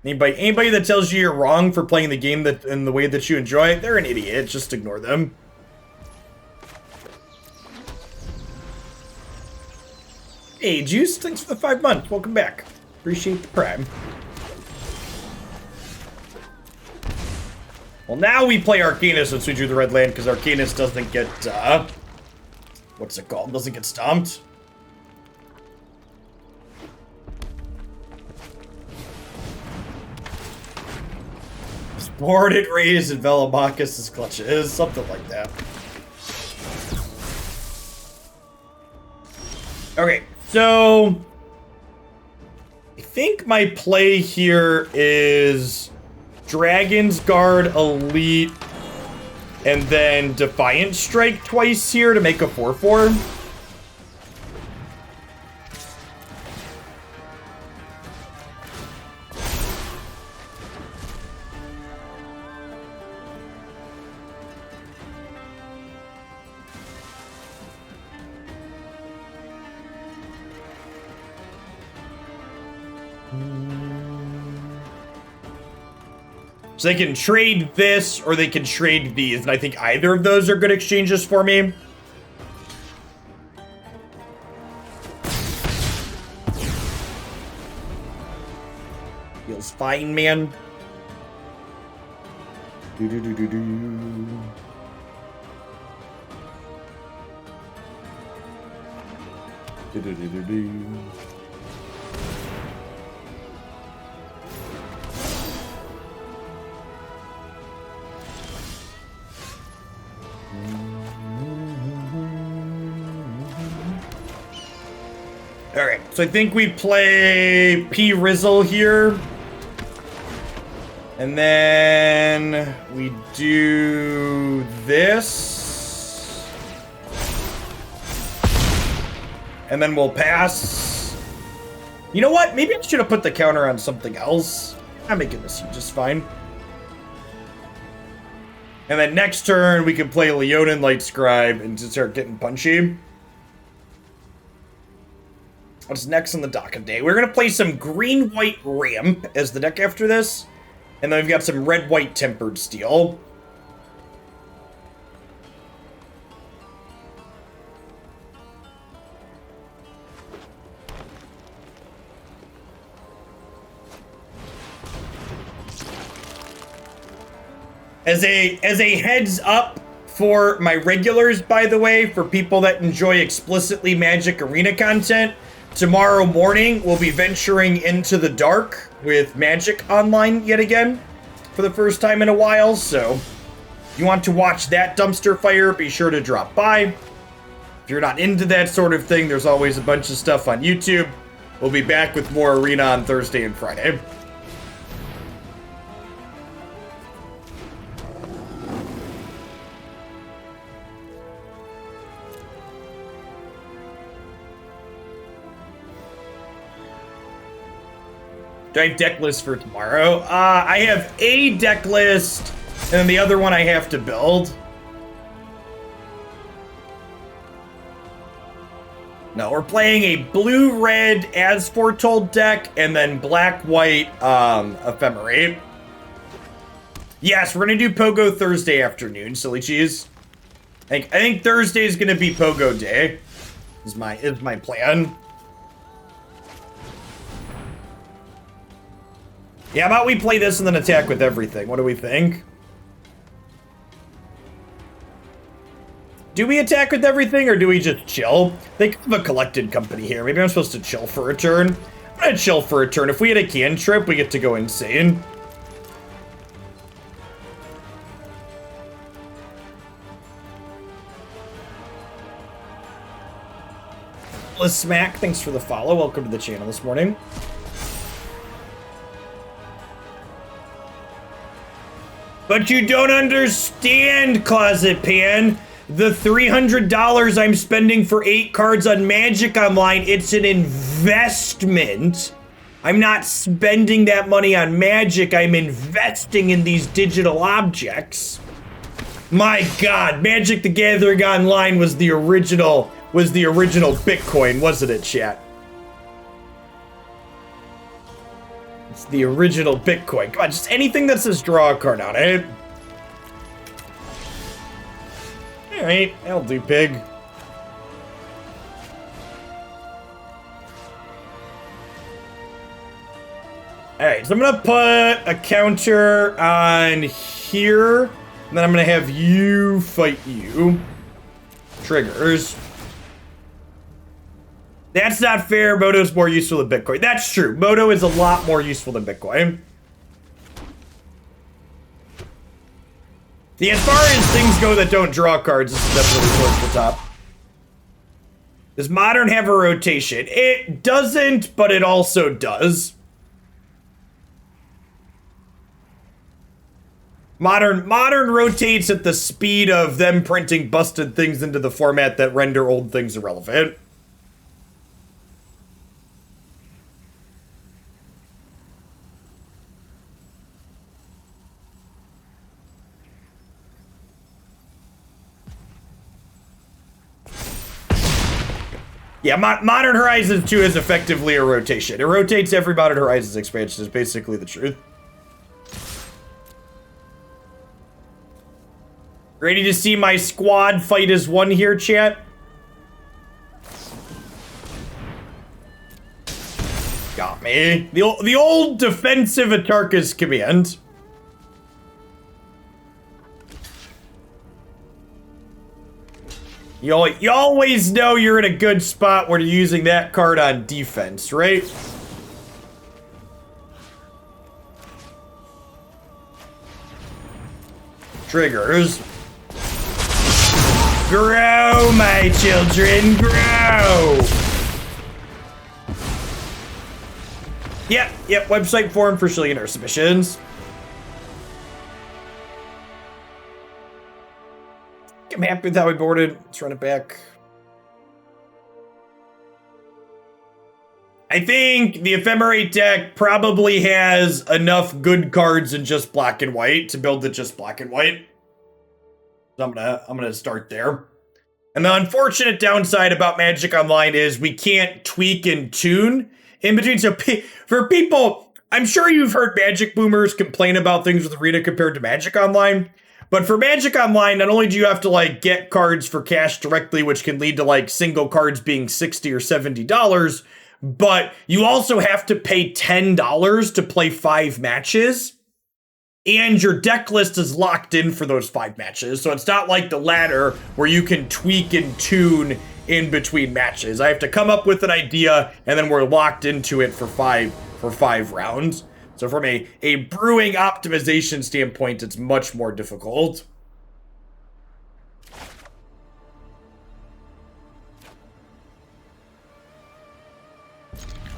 Anybody that tells you you're wrong for playing the game in the way that you enjoy, they're an idiot. Just ignore them. Hey, Juice, thanks for the 5 months. Welcome back. Appreciate the prime. Well, now we play Arcanist since we drew the red land, because Arcanist doesn't get, what's it called? Doesn't get stomped. Born and raised in Velomachus' clutches, something like that. Okay, so I think my play here is Dragonsguard Elite and then Defiant Strike twice here to make a 4/4. So they can trade this, or they can trade these, and I think either of those are good exchanges for me. Feels fine, man. Do-do-do-do-do. Do-do-do-do-do. Alright, so I think we play P. Rizzle here. And then we do this. And then we'll pass. You know what? Maybe I should have put the counter on something else. I'm making this just fine. And then next turn, we can play Leonin Lightscribe and just start getting punchy. What's next on the docket day? We're going to play some green-white ramp as the deck after this. And then we've got some red-white tempered steel. As a heads up for my regulars, by the way, for people that enjoy explicitly Magic Arena content, tomorrow morning, we'll be venturing into the dark with Magic Online yet again for the first time in a while. So if you want to watch that dumpster fire, be sure to drop by. If you're not into that sort of thing, there's always a bunch of stuff on YouTube. We'll be back with more Arena on Thursday and Friday. Do I have deck list for tomorrow? I have a deck list, and then the other one I have to build. No, we're playing a blue-red as foretold deck, and then black-white ephemerate. Yes, we're gonna do Pogo Thursday afternoon, silly cheese. I think Thursday is gonna be Pogo Day. Is my plan. Yeah, how about we play this and then attack with everything? What do we think? Do we attack with everything, or do we just chill? They have a collected company here. Maybe I'm supposed to chill for a turn. I'm gonna chill for a turn. If we had a cantrip, we get to go insane. Let's smack. Thanks for the follow. Welcome to the channel this morning. But you don't understand, Closet Pan. The $300 I'm spending for 8 cards on Magic Online, it's an investment. I'm not spending that money on Magic, I'm investing in these digital objects. My God, Magic the Gathering Online was the original Bitcoin, wasn't it, chat? It's the original Bitcoin. Come on, just anything that says draw a card on it. Alright, that'll do, pig. Alright, so I'm gonna put a counter on here, and then I'm gonna have you fight you. Triggers. That's not fair. Moto's more useful than Bitcoin. That's true. Moto is a lot more useful than Bitcoin. Yeah, as far as things go that don't draw cards, this is definitely towards the top. Does Modern have a rotation? It doesn't, but it also does. Modern rotates at the speed of them printing busted things into the format that render old things irrelevant. Yeah, Modern Horizons 2 is effectively a rotation. It rotates every Modern Horizons expansion, is basically the truth. Ready to see my squad fight as one here, chat? Got me. The old defensive Atarka's command. You always know you're in a good spot when you're using that card on defense, right? Triggers. Grow, my children, grow! Yep, website forum for Shillionaire submissions. I'm happy with how we boarded. Let's run it back. I think the Ephemerate deck probably has enough good cards in just black and white to build it just black and white. So I'm gonna start there. And the unfortunate downside about Magic Online is we can't tweak and tune in between. So for people, I'm sure you've heard Magic boomers complain about things with Arena compared to Magic Online. But for Magic Online, not only do you have to like get cards for cash directly, which can lead to like single cards being $60 or $70, but you also have to pay $10 to play 5 matches. And your deck list is locked in for those 5 matches. So it's not like the ladder where you can tweak and tune in between matches. I have to come up with an idea and then we're locked into it for five rounds. So from a brewing optimization standpoint, it's much more difficult.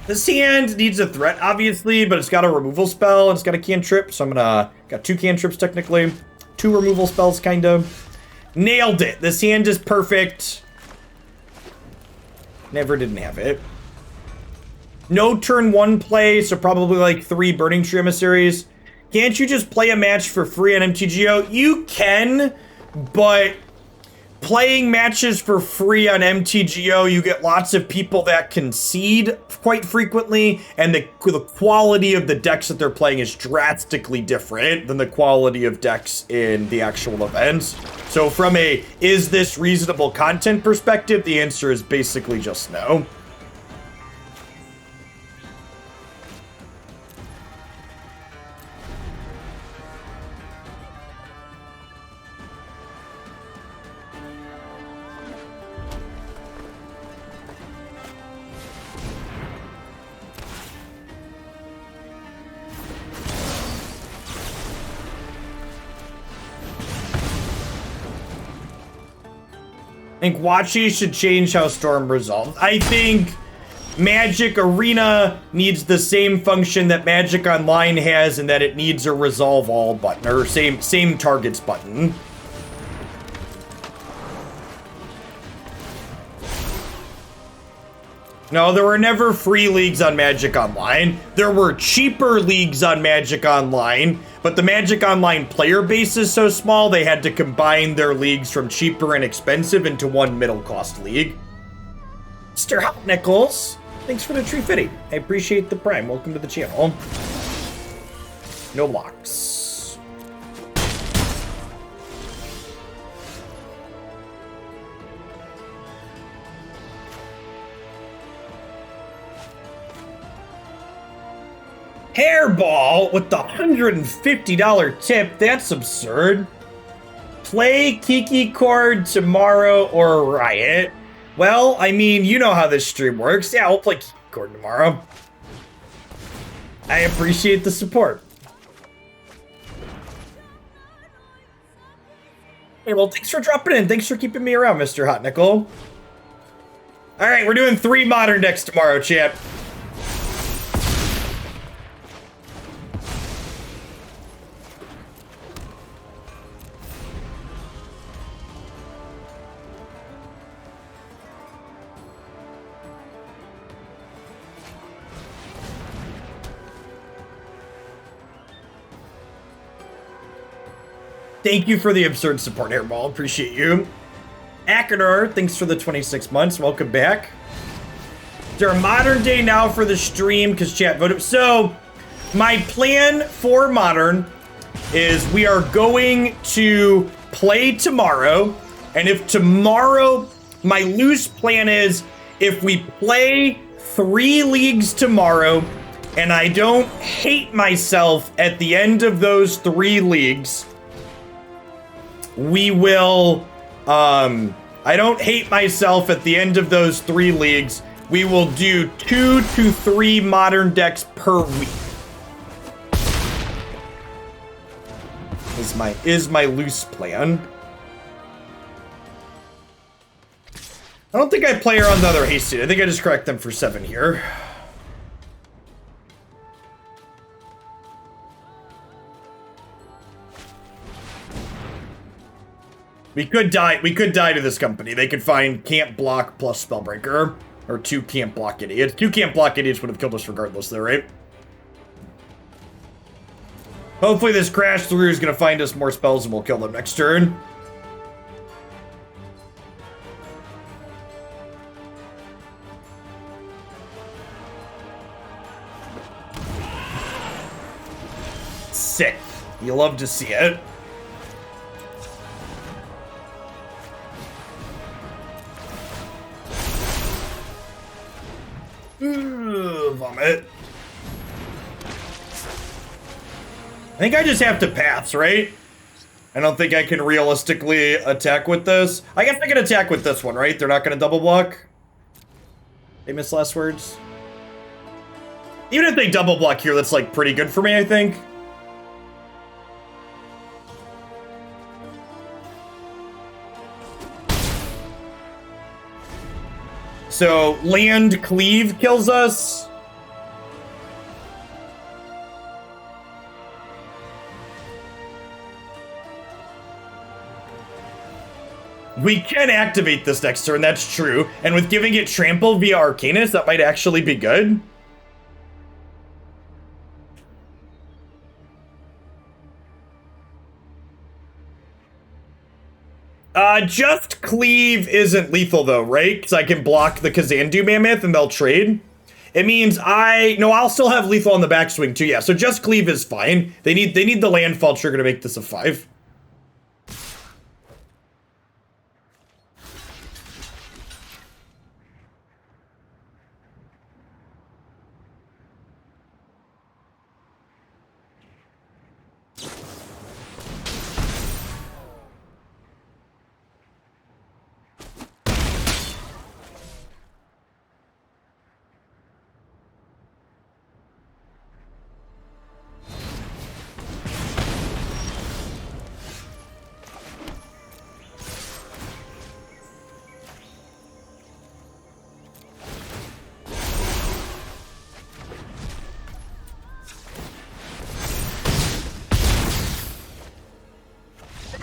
This hand needs a threat, obviously, but it's got a removal spell and it's got a cantrip. So got 2 cantrips technically. 2 removal spells, kind of. Nailed it. This hand is perfect. Never didn't have it. No turn 1 play, so probably like 3 Burning Tree Emissaries. Can't you just play a match for free on MTGO? You can, but playing matches for free on MTGO, you get lots of people that concede quite frequently, and the quality of the decks that they're playing is drastically different than the quality of decks in the actual events. So from a, is this reasonable content perspective, the answer is basically just no. I think Wachi should change how Storm resolves. I think Magic Arena needs the same function that Magic Online has, in that it needs a resolve all button, or same targets button. No, there were never free leagues on Magic Online. There were cheaper leagues on Magic Online, but the Magic Online player base is so small, they had to combine their leagues from cheaper and expensive into one middle-cost league. Mr. Hot Nichols, thanks for the tree fitting. I appreciate the prime. Welcome to the channel. No blocks. Hairball with the $150 tip. That's absurd. Play Kiki Cord tomorrow or Riot. Well, I mean, you know how this stream works. Yeah, we'll play Kiki Cord tomorrow. I appreciate the support. Hey, well, thanks for dropping in. Thanks for keeping me around, Mr. Hot Nickel. All right, we're doing 3 modern decks tomorrow, chat. Thank you for the absurd support, Hairball. Appreciate you. Akadar, thanks for the 26 months. Welcome back. Is there a modern day now for the stream? Because chat voted. So, my plan for modern is we are going to play tomorrow. And if tomorrow, my loose plan is if we play 3 leagues tomorrow and I don't hate myself at the end of those 3 leagues, we will, I don't hate myself at the end of those 3 leagues. We will do 2 to 3 modern decks per week. Is my loose plan. I don't think I play her on the other hasted. I think I just correct them for 7 here. We could die to this company. They could find can't block plus spellbreaker. Or 2 can't block idiots. 2 can't block idiots would have killed us regardless though, right? Hopefully this crash through is gonna find us more spells and we'll kill them next turn. Sick. You love to see it. Vomit. I think I just have to pass, right? I don't think I can realistically attack with this. I guess I can attack with this one, right? They're not going to double block. Famous last words. Even if they double block here, that's like pretty good for me, I think. So, land cleave kills us. We can activate this next turn, that's true. And with giving it trample via Arcanist, that might actually be good. Just cleave isn't lethal though, right? Because I can block the Kazandu Mammoth and they'll trade. It means I'll still have lethal on the backswing too, yeah. So just cleave is fine. They need the landfall trigger to make this a 5.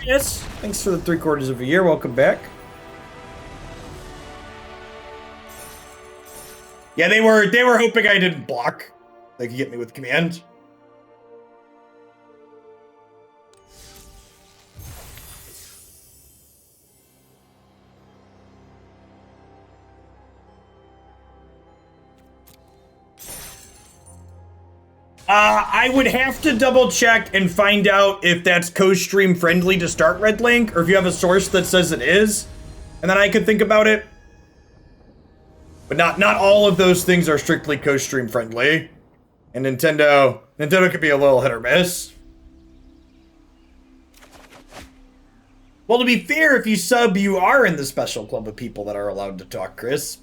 Yes, thanks for the 3/4 of a year. Welcome back. Yeah, they were hoping I didn't block. They could get me with command. I would have to double check and find out if that's co-stream friendly to start Red Link, or if you have a source that says it is, and then I could think about it. But not all of those things are strictly co-stream friendly, and Nintendo could be a little hit or miss. Well, to be fair, if you sub, you are in the special club of people that are allowed to talk, Chris.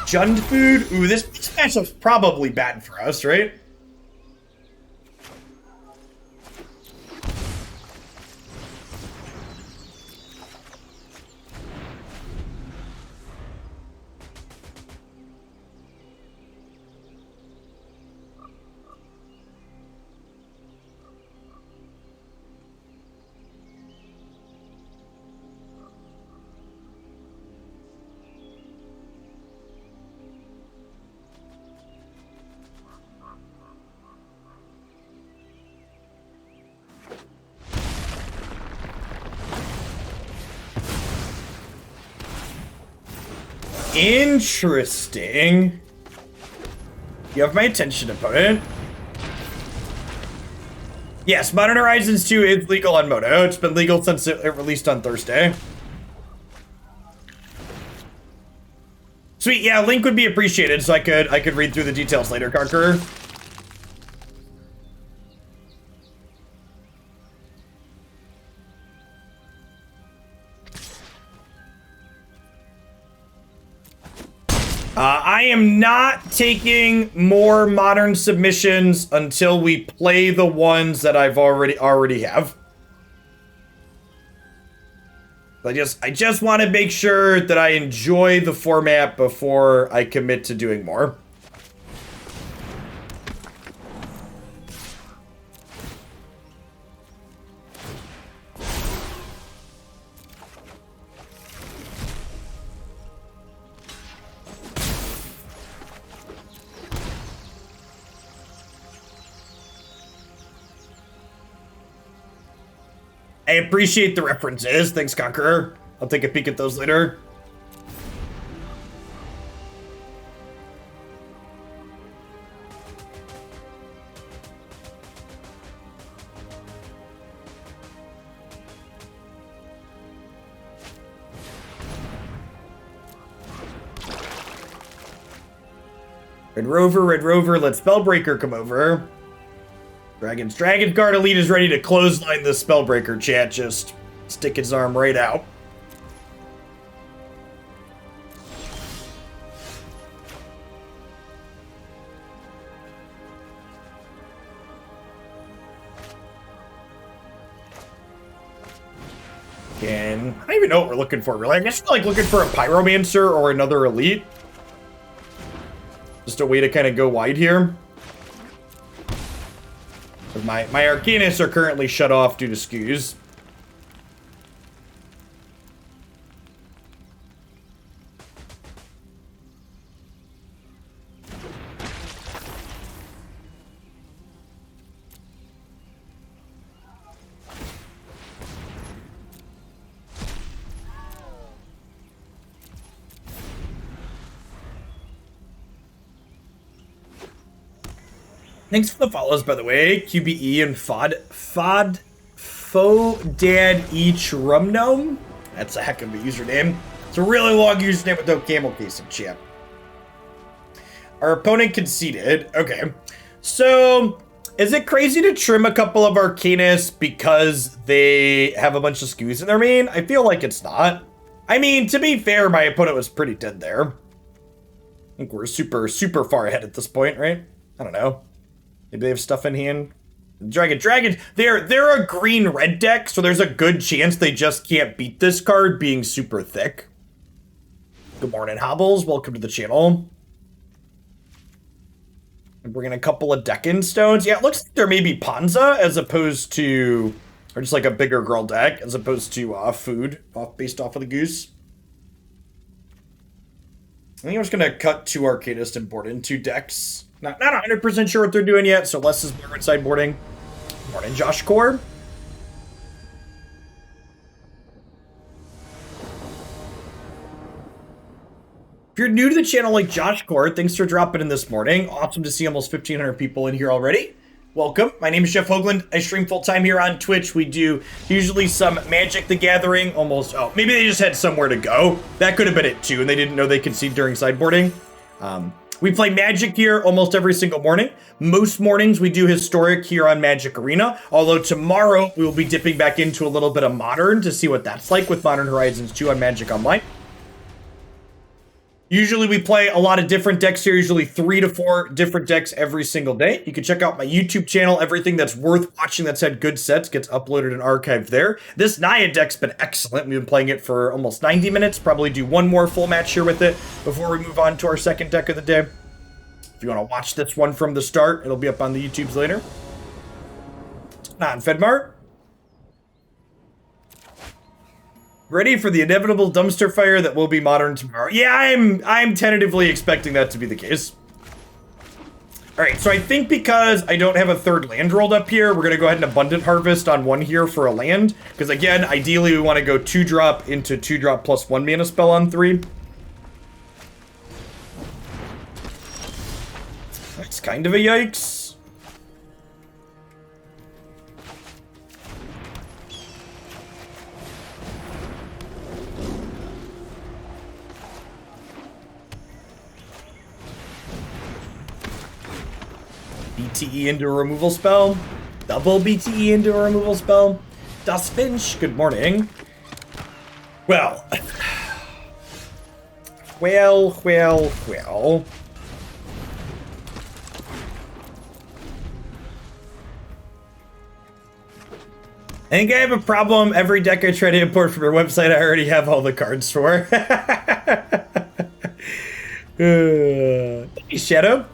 Jund food? Ooh, this matchup's probably bad for us, right? Interesting. You have my attention, opponent. Yes, Modern Horizons 2 is legal on Moto. It's been legal since it released on Thursday. Sweet, yeah, link would be appreciated so I could read through the details later, Conqueror. I am not taking more modern submissions until we play the ones that I've already have. I just want to make sure that I enjoy the format before I commit to doing more. I appreciate the references. Thanks, Conqueror. I'll take a peek at those later. Red Rover, let Spellbreaker come over. Dragonsguard Elite is ready to clothesline the Spellbreaker, chat. Just stick his arm right out. And I don't even know what we're looking for, really. I guess we're like looking for a Pyromancer or another Elite. Just a way to kind of go wide here. My Arcanists are currently shut off due to skews. Thanks for the follows, by the way. QBE and Fod Dad Each Rum Gnome. That's a heck of a username. It's a really long username with no camel casing, chat. Our opponent conceded. Okay. So, is it crazy to trim a couple of Arcanists because they have a bunch of skews in their main? I feel like it's not. I mean, to be fair, my opponent was pretty dead there. I think we're super far ahead at this point, right? I don't know. Maybe they have stuff in hand. Dragon. They're a green-red deck, so there's a good chance they just can't beat this card being super thick. Good morning, Hobbles. Welcome to the channel. I'm bringing a couple of Deccan Stones. Yeah, it looks like there may be Panza as opposed to, or just like a bigger girl deck as opposed to food based off of the goose. I think I'm just gonna cut 2 Arcanist and board in 2 decks. Not 100% sure what they're doing yet, so less is more in sideboarding. Morning, Josh Core. If you're new to the channel like Josh Core, thanks for dropping in this morning. Awesome to see almost 1,500 people in here already. Welcome. My name is Jeff Hoagland. I stream full-time here on Twitch. We do usually some Magic the Gathering, maybe they just had somewhere to go. That could have been it too, and they didn't know they concede during sideboarding. We play Magic here almost every single morning. Most mornings we do Historic here on Magic Arena, although tomorrow we will be dipping back into a little bit of Modern to see what that's like with Modern Horizons 2 on Magic Online. Usually we play a lot of different decks here, usually 3 to 4 different decks every single day. You can check out my YouTube channel. Everything that's worth watching that's had good sets gets uploaded and archived there. This Naya deck's been excellent. We've been playing it for almost 90 minutes. Probably do one more full match here with it before we move on to our second deck of the day. If you want to watch this one from the start, it'll be up on the YouTubes later. Not Fedmart. Ready for the inevitable dumpster fire that will be Modern tomorrow. Yeah, I'm tentatively expecting that to be the case. Alright, so I think because I don't have a third land rolled up here, we're going to go ahead and Abundant Harvest on one here for a land. Because again, ideally we want to go 2-drop into 2-drop plus 1 mana spell on 3. That's kind of a yikes. BTE into a removal spell. Double BTE into a removal spell. Dustfinch, good morning. Well. Well. I think I have a problem. Every deck I try to import from your website, I already have all the cards for. Hey, Shadow.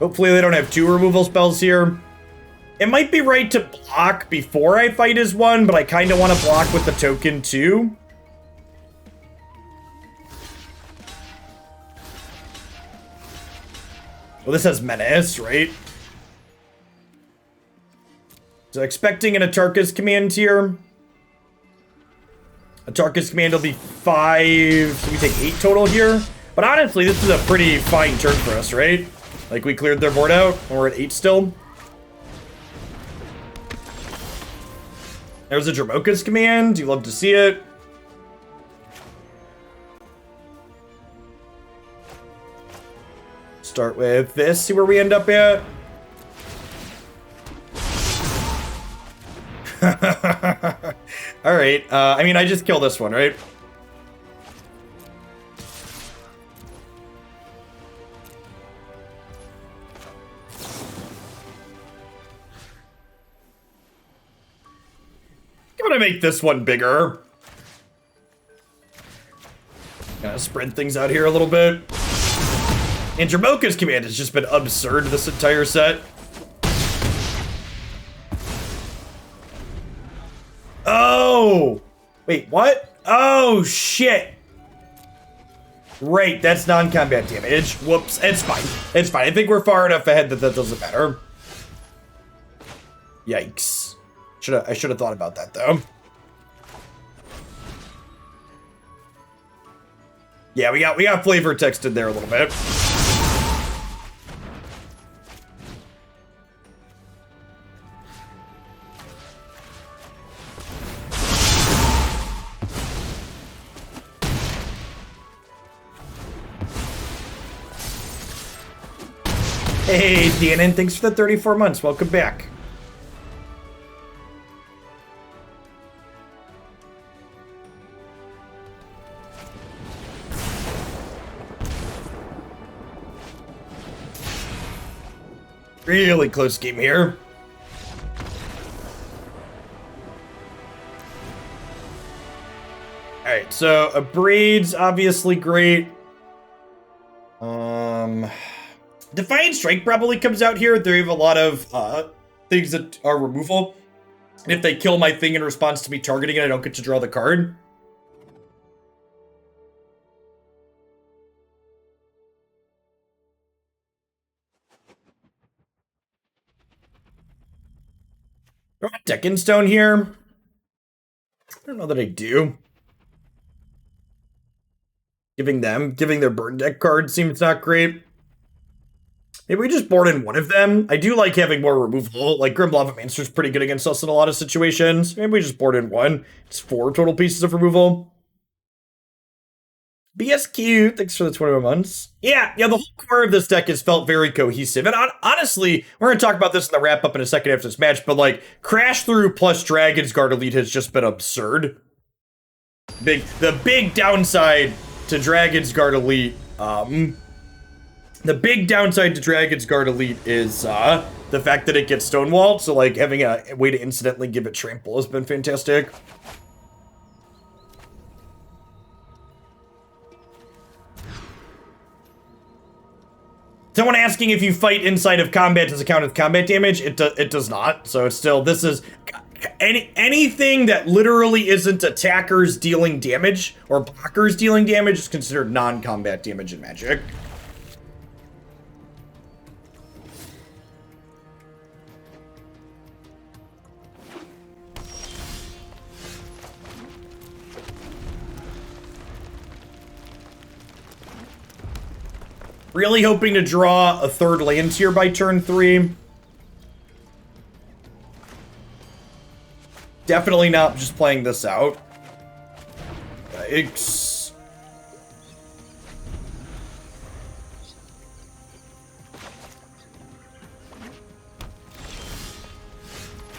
Hopefully they don't have 2 removal spells here. It might be right to block before I fight as one, but I kind of want to block with the token too. Well, this has Menace, right? So expecting an Atarka's Command here. Atarka's Command will be 5, so we take 8 total here. But honestly, this is a pretty fine turn for us, right? Like, we cleared their board out, and we're at 8 still. There's a Dromoka's Command. You love to see it. Start with this, see where we end up at. Alright, I mean, I just kill this one, right? I'm gonna make this one bigger. Gonna spread things out here a little bit. And Dromoka's Command has just been absurd this entire set. Oh! Wait, what? Oh, shit! Right, that's non-combat damage. Whoops, it's fine. It's fine. I think we're far enough ahead that that doesn't matter. Yikes. I should have thought about that, though. Yeah, we got flavor text in there a little bit. Hey, DNN, thanks for the 34 months. Welcome back. Really close game here. Alright, so Abrade's obviously great. Defiant Strike probably comes out here. They have a lot of things that are removal. And if they kill my thing in response to me targeting it, I don't get to draw the card. Deccan Stone here. I don't know that I do. Giving their burn deck card seems not great. Maybe we just board in one of them. I do like having more removal. Like, Grim Lavamancer's pretty good against us in a lot of situations. Maybe we just board in one. It's 4 total pieces of removal. BSQ, thanks for the 21 months. Yeah, the whole core of this deck has felt very cohesive. And honestly, we're going to talk about this in the wrap-up in a second after this match, but like, Crash Through plus Dragonsguard Elite has just been absurd. The big downside to Dragonsguard Elite, is the fact that it gets stonewalled, so like having a way to incidentally give it trample has been fantastic. Someone asking if you fight inside of combat does it count as combat damage? It does not. So it's still, this is anything that literally isn't attackers dealing damage or blockers dealing damage is considered non-combat damage in Magic. Really hoping to draw a third land here by turn 3. Definitely not just playing this out. Yikes.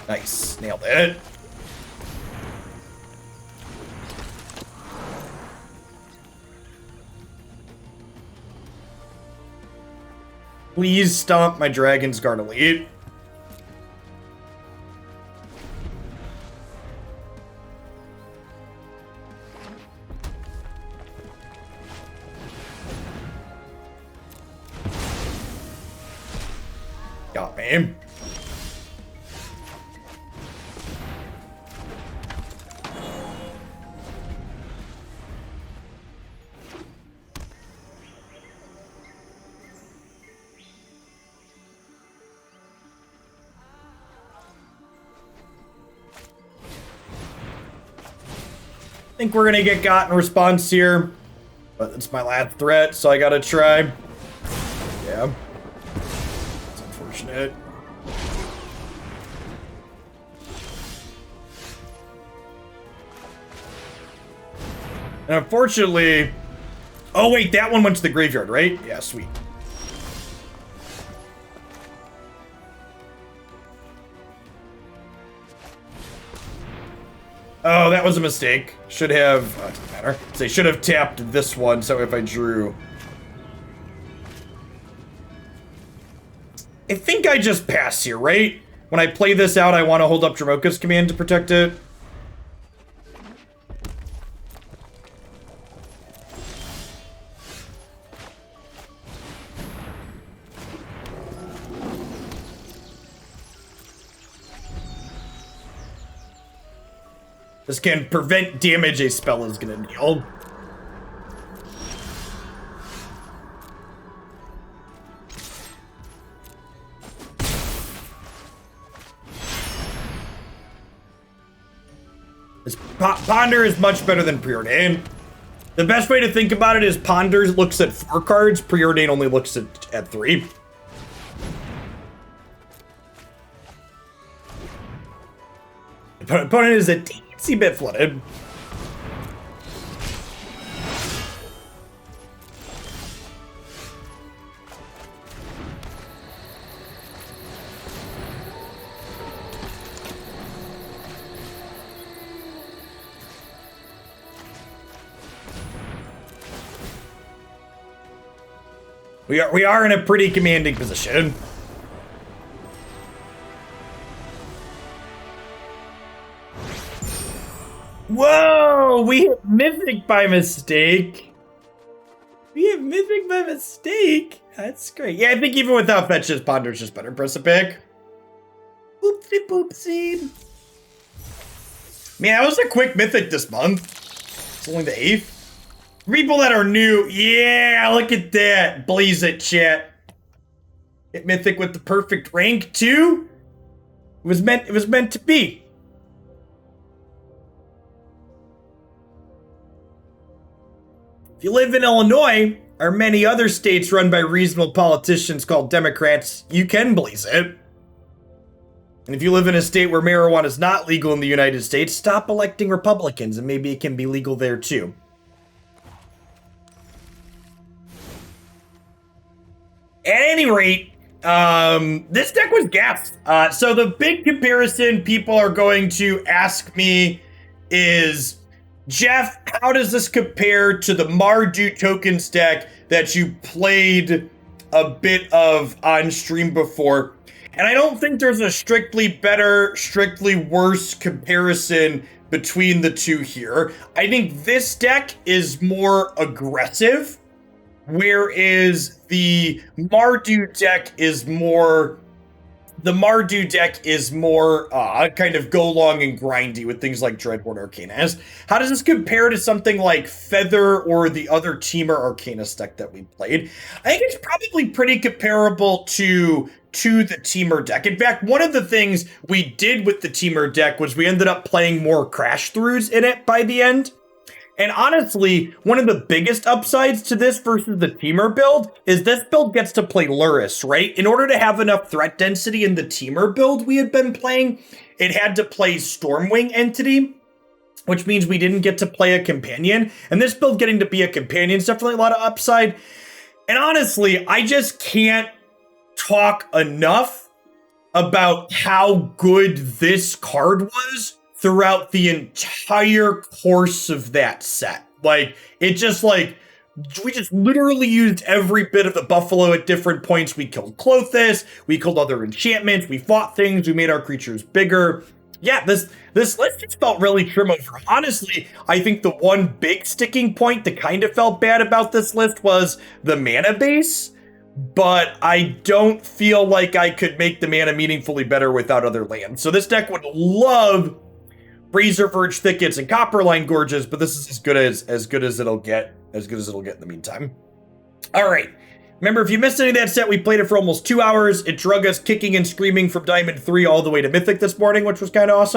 Nice. Nailed it. Please stomp my Dragonsguard Elite. Got me. I think we're gonna get got in response here, but it's my last threat, so I gotta try. Yeah. It's unfortunate. And unfortunately... Oh wait, that one went to the graveyard, right? Yeah, sweet. Oh, that was a mistake. Should have, doesn't matter. So I should have tapped this one, so if I drew. I think I just pass here, right? When I play this out, I want to hold up Dromoka's command to protect it. This can prevent damage a spell is gonna deal. This Ponder is much better than Preordain. The best way to think about it is Ponder looks at 4 cards, Preordain only looks at 3. Opponent is a teensy bit flooded. We are in a pretty commanding position. Whoa! We hit Mythic by mistake. That's great. Yeah, I think even without fetches, Ponder's just better. Press a pick. Oopsie poopsie. Man, that was a quick Mythic this month. It's only the 8th. People that are new, yeah, look at that. Blaze it, chat. Hit Mythic with the perfect rank too. It was meant to be. If you live in Illinois, or many other states run by reasonable politicians called Democrats, you can blaze it. And if you live in a state where marijuana is not legal in the United States, stop electing Republicans and maybe it can be legal there too. At any rate, this deck was gassed. So the big comparison people are going to ask me is, Jeff, how does this compare to the Mardu tokens deck that you played a bit of on stream before? And I don't think there's a strictly better, strictly worse comparison between the two here. I think this deck is more aggressive, whereas the Mardu deck is more kind of go long and grindy with things like Dreadhorde Arcanist. How does this compare to something like Feather or the other Teamer Arcanist deck that we played? I think it's probably pretty comparable to the Teamer deck. In fact, one of the things we did with the Teamer deck was we ended up playing more Crash Throughs in it by the end. And honestly, one of the biggest upsides to this versus the Teamer build is this build gets to play Lurrus, right? In order to have enough threat density in the Teamer build we had been playing, it had to play Stormwing Entity, which means we didn't get to play a companion. And this build getting to be a companion is definitely a lot of upside. And honestly, I just can't talk enough about how good this card was throughout the entire course of that set. Like, it just like, we just literally used every bit of the Buffalo at different points. We killed Clothis, we killed other enchantments, we fought things, we made our creatures bigger. Yeah, this list just felt really trim over. Honestly, I think the one big sticking point that kind of felt bad about this list was the mana base, but I don't feel like I could make the mana meaningfully better without other lands. So this deck would love Razor Verge Thickets and Copperline Gorges, but this is as good as it'll get in the meantime. All right. Remember, if you missed any of that set, we played it for almost 2 hours. It drug us kicking and screaming from Diamond 3 all the way to Mythic this morning, which was kind of awesome.